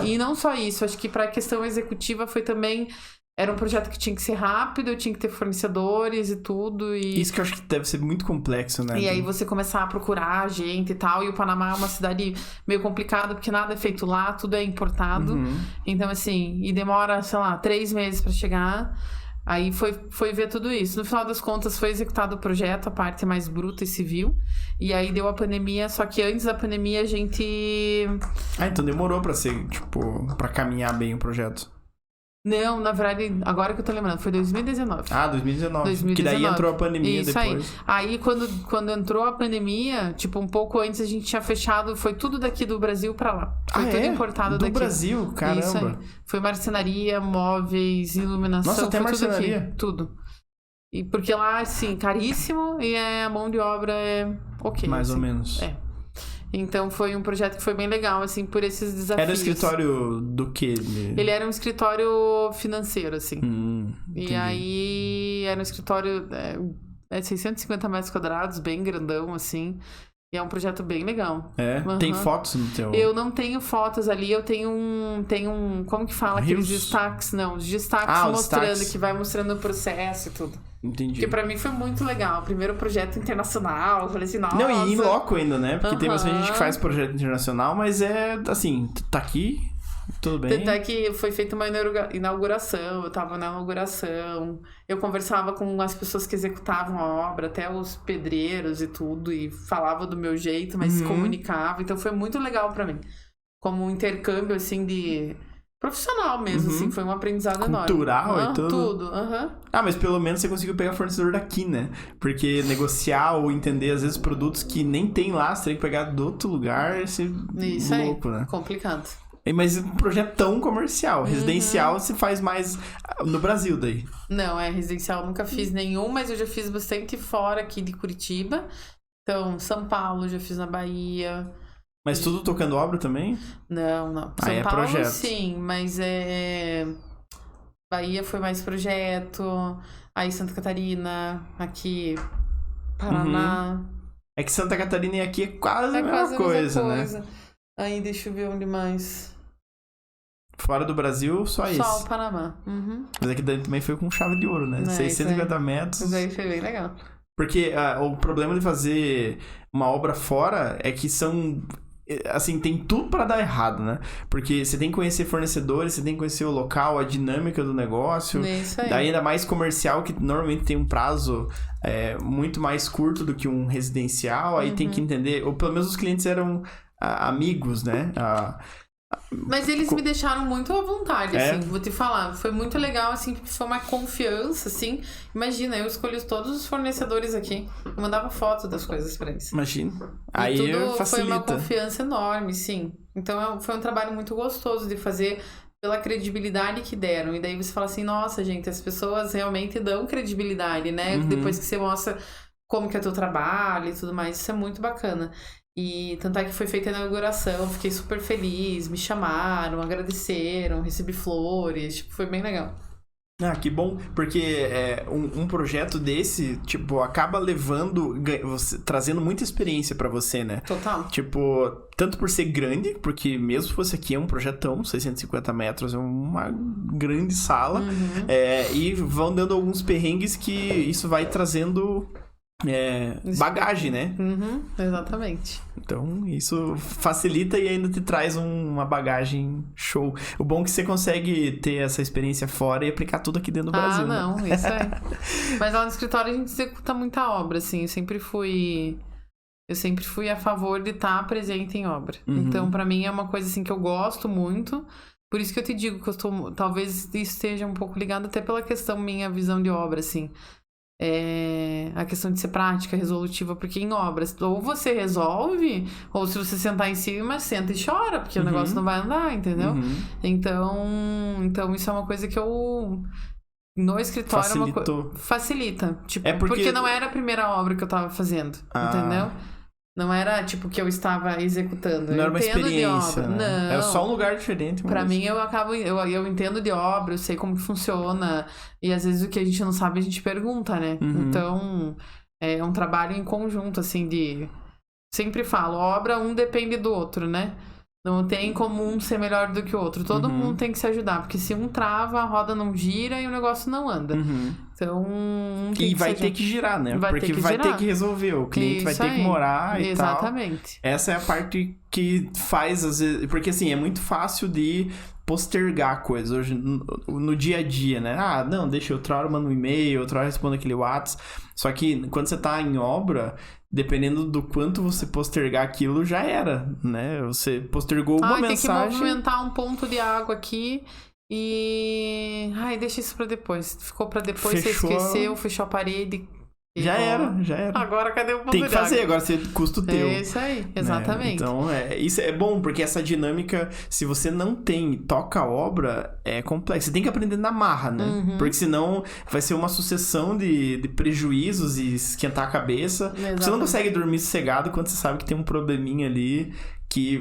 S2: e não só isso, acho que pra questão executiva foi também... Era um projeto que tinha que ser rápido, eu tinha que ter fornecedores e tudo.
S1: Isso que eu acho que deve ser muito complexo, né?
S2: E aí você começar a procurar gente e tal. E o Panamá é uma cidade meio complicada, porque nada é feito lá, tudo é importado. Então, assim, e demora, sei lá, 3 meses pra chegar. Aí foi ver tudo isso. No final das contas, foi executado o projeto, a parte mais bruta e civil. E aí deu a pandemia, só que antes da pandemia a gente...
S1: então demorou pra ser, tipo, pra caminhar bem o projeto.
S2: Não, na verdade, agora que eu tô lembrando, foi 2019.
S1: 2019. Que daí entrou a pandemia
S2: isso
S1: depois.
S2: Aí quando entrou a pandemia, tipo, um pouco antes a gente tinha fechado, foi tudo daqui do Brasil pra lá. Foi tudo importado daqui.
S1: Do Brasil? Caramba.
S2: Isso aí. Foi marcenaria, móveis, iluminação.
S1: Nossa, até
S2: foi
S1: marcenaria?
S2: Tudo. E porque lá, assim, caríssimo e a mão de obra é ok.
S1: Mais
S2: assim.
S1: ou menos.
S2: Então foi um projeto que foi bem legal, assim, por esses desafios.
S1: Era um escritório do quê?
S2: Ele era um escritório financeiro, assim.
S1: Entendi.
S2: E aí era um escritório 650 metros quadrados, bem grandão, assim. E é um projeto bem legal.
S1: Tem fotos no teu...
S2: Eu não tenho fotos ali, eu tenho um como que fala? Aqueles destaques, não. Os destaques mostrando, destaques. Que vai mostrando o processo e tudo.
S1: Entendi.
S2: Que pra mim foi muito legal. Primeiro projeto internacional, eu falei assim, nossa...
S1: Não, e em loco ainda, né? Porque tem bastante gente que faz projeto internacional, mas assim, tá aqui, tudo bem.
S2: Até que foi feita uma inauguração, eu tava na inauguração, eu conversava com as pessoas que executavam a obra, até os pedreiros e tudo, e falava do meu jeito, mas se comunicava, então foi muito legal pra mim. Como um intercâmbio, assim, de... profissional mesmo, assim, foi um aprendizado enorme.
S1: Cultural e tudo?
S2: Tudo,
S1: mas pelo menos você conseguiu pegar fornecedor daqui, né? Porque negociar ou entender, às vezes, produtos que nem tem lá, você tem que pegar de outro lugar, esse
S2: isso
S1: louco,
S2: aí,
S1: né?
S2: complicado.
S1: Mas um projeto tão comercial. Residencial se faz mais no Brasil daí.
S2: Não, residencial nunca fiz nenhum, mas eu já fiz bastante fora aqui de Curitiba. Então, São Paulo, já fiz na Bahia.
S1: Mas tudo tocando obra também?
S2: Não. São Paulo, projeto. Sim, mas Bahia foi mais projeto. Aí Santa Catarina, aqui Paraná.
S1: É que Santa Catarina e aqui é quase a mesma coisa, né?
S2: Aí deixa eu ver onde mais.
S1: Fora do Brasil, só esse.
S2: Só o Panamá.
S1: Mas aqui daí também foi com chave de ouro, né? 650 metros.
S2: Isso aí foi bem legal.
S1: Porque o problema de fazer uma obra fora é que são... Assim, tem tudo pra dar errado, né? Porque você tem que conhecer fornecedores, você tem que conhecer o local, a dinâmica do negócio.
S2: Isso aí.
S1: Daí ainda mais comercial, que normalmente tem um prazo muito mais curto do que um residencial. Aí tem que entender... Ou pelo menos os clientes eram amigos, né?
S2: Mas eles me deixaram muito à vontade, assim, vou te falar. Foi muito legal, assim, porque foi uma confiança, assim. Imagina, eu escolhi todos os fornecedores aqui. Eu mandava foto das coisas pra eles.
S1: Imagina.
S2: Aí tudo facilita. Foi uma confiança enorme, sim. Então foi um trabalho muito gostoso de fazer pela credibilidade que deram. E daí você fala assim, nossa, gente, as pessoas realmente dão credibilidade, né? Depois que você mostra como que é o teu trabalho e tudo mais. Isso é muito bacana. E tanto é que foi feita a inauguração, fiquei super feliz, me chamaram, agradeceram, recebi flores, tipo, foi bem legal.
S1: Ah, que bom, porque um projeto desse, tipo, acaba trazendo muita experiência pra você, né?
S2: Total.
S1: Tipo, tanto por ser grande, porque mesmo se fosse aqui é um projetão, 650 metros, é uma grande sala, e vão dando alguns perrengues que isso vai trazendo... bagagem, né?
S2: Exatamente.
S1: Então, isso facilita e ainda te traz uma bagagem show. O bom é que você consegue ter essa experiência fora e aplicar tudo aqui dentro do Brasil.
S2: Não, né? Isso é. Mas lá no escritório a gente executa muita obra, assim. Eu sempre fui a favor de estar presente em obra. Então, pra mim, é uma coisa assim que eu gosto muito. Por isso que eu te digo que talvez isso esteja um pouco ligado até pela questão minha visão de obra, assim. A questão de ser prática, resolutiva, porque em obras, ou você resolve, ou se você sentar em cima, senta e chora, porque o negócio não vai andar, entendeu? Então isso é uma coisa que eu... No escritório facilita. Tipo, porque não era a primeira obra que eu tava fazendo, entendeu? Não era, tipo, que eu estava executando.
S1: Não era uma experiência,
S2: né? Não.
S1: Era só um lugar diferente.
S2: Pra mim, eu entendo de obra, eu sei como que funciona. E às vezes o que a gente não sabe, a gente pergunta, né? Então, é um trabalho em conjunto, assim, de... Sempre falo, obra, um depende do outro, né? Não tem como um ser melhor do que o outro. Todo mundo tem que se ajudar. Porque se um trava, a roda não gira e o negócio não anda. Então,
S1: e vai ter que girar, né? Porque vai ter que resolver. O cliente vai ter que morar e tal.
S2: Exatamente.
S1: Essa é a parte que faz, às vezes... Porque, assim, é muito fácil de postergar coisas hoje no dia a dia, né? Não, deixa outra hora eu mando um e-mail, outra hora eu respondo aquele WhatsApp. Só que quando você tá em obra... Dependendo do quanto você postergar aquilo, já era, né? Você postergou uma mensagem...
S2: tem que movimentar um ponto de água aqui e... deixa isso pra depois. Ficou pra depois, você esqueceu, fechou a parede...
S1: Já era.
S2: Agora cadê o ponto
S1: Tem que
S2: de água?
S1: fazer, agora você custa o teu.
S2: É isso aí, exatamente.
S1: Né? Então, isso é bom, porque essa dinâmica, se você não toca a obra, é complexo. Você tem que aprender na marra, né? Porque senão vai ser uma sucessão de prejuízos e esquentar a cabeça. Exatamente. Você não consegue dormir sossegado quando você sabe que tem um probleminha ali...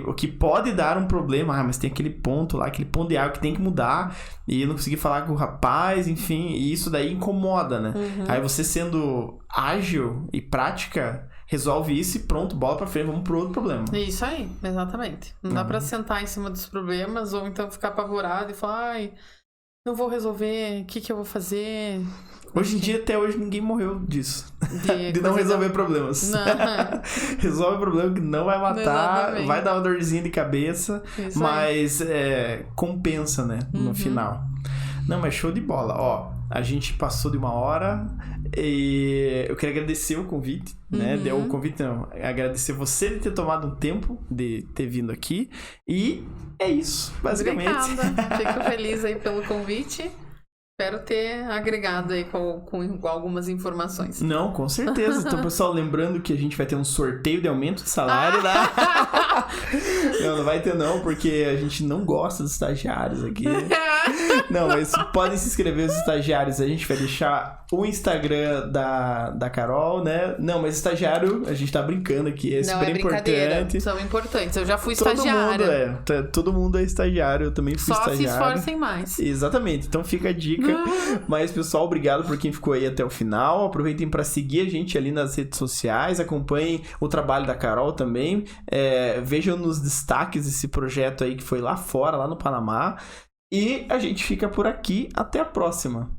S1: O que pode dar um problema, mas tem aquele ponto lá, aquele ponto de água que tem que mudar, e eu não consegui falar com o rapaz, enfim, e isso daí incomoda, né? Aí você sendo ágil e prática, resolve isso e pronto, bola pra frente, vamos pro outro problema.
S2: Isso aí, exatamente. Não dá pra sentar em cima dos problemas, ou então ficar apavorado e falar, não vou resolver, o que eu vou fazer...
S1: Hoje em dia, até hoje, ninguém morreu disso. De não resolver problemas.
S2: Não.
S1: Resolve o problema que não vai matar, exatamente. Vai dar uma dorzinha de cabeça, isso mas compensa, né? No final. Não, mas show de bola. Ó, a gente passou de 1 hora e eu queria agradecer o convite, né? Deu o convite, não. Agradecer você de ter tomado um tempo de ter vindo aqui. E é isso, basicamente.
S2: Obrigada. Fico feliz aí pelo convite. Espero ter agregado aí com algumas informações.
S1: Não, com certeza. Então, pessoal, lembrando que a gente vai ter um sorteio de aumento de salário, né? Não vai ter não, porque a gente não gosta dos estagiários aqui. Não, mas podem se inscrever os estagiários. A gente vai deixar o Instagram da Carol, né? Não, mas estagiário, a gente tá brincando aqui. É super importante.
S2: São importantes. Eu já fui estagiária.
S1: Todo mundo é estagiário. Eu também fui estagiário.
S2: Só se esforcem mais.
S1: Exatamente. Então fica a dica. Mas, pessoal, obrigado por quem ficou aí até o final. Aproveitem para seguir a gente ali nas redes sociais. Acompanhem o trabalho da Carol também. Vejam nos destaques esse projeto aí que foi lá fora, lá no Panamá. E a gente fica por aqui. Até a próxima.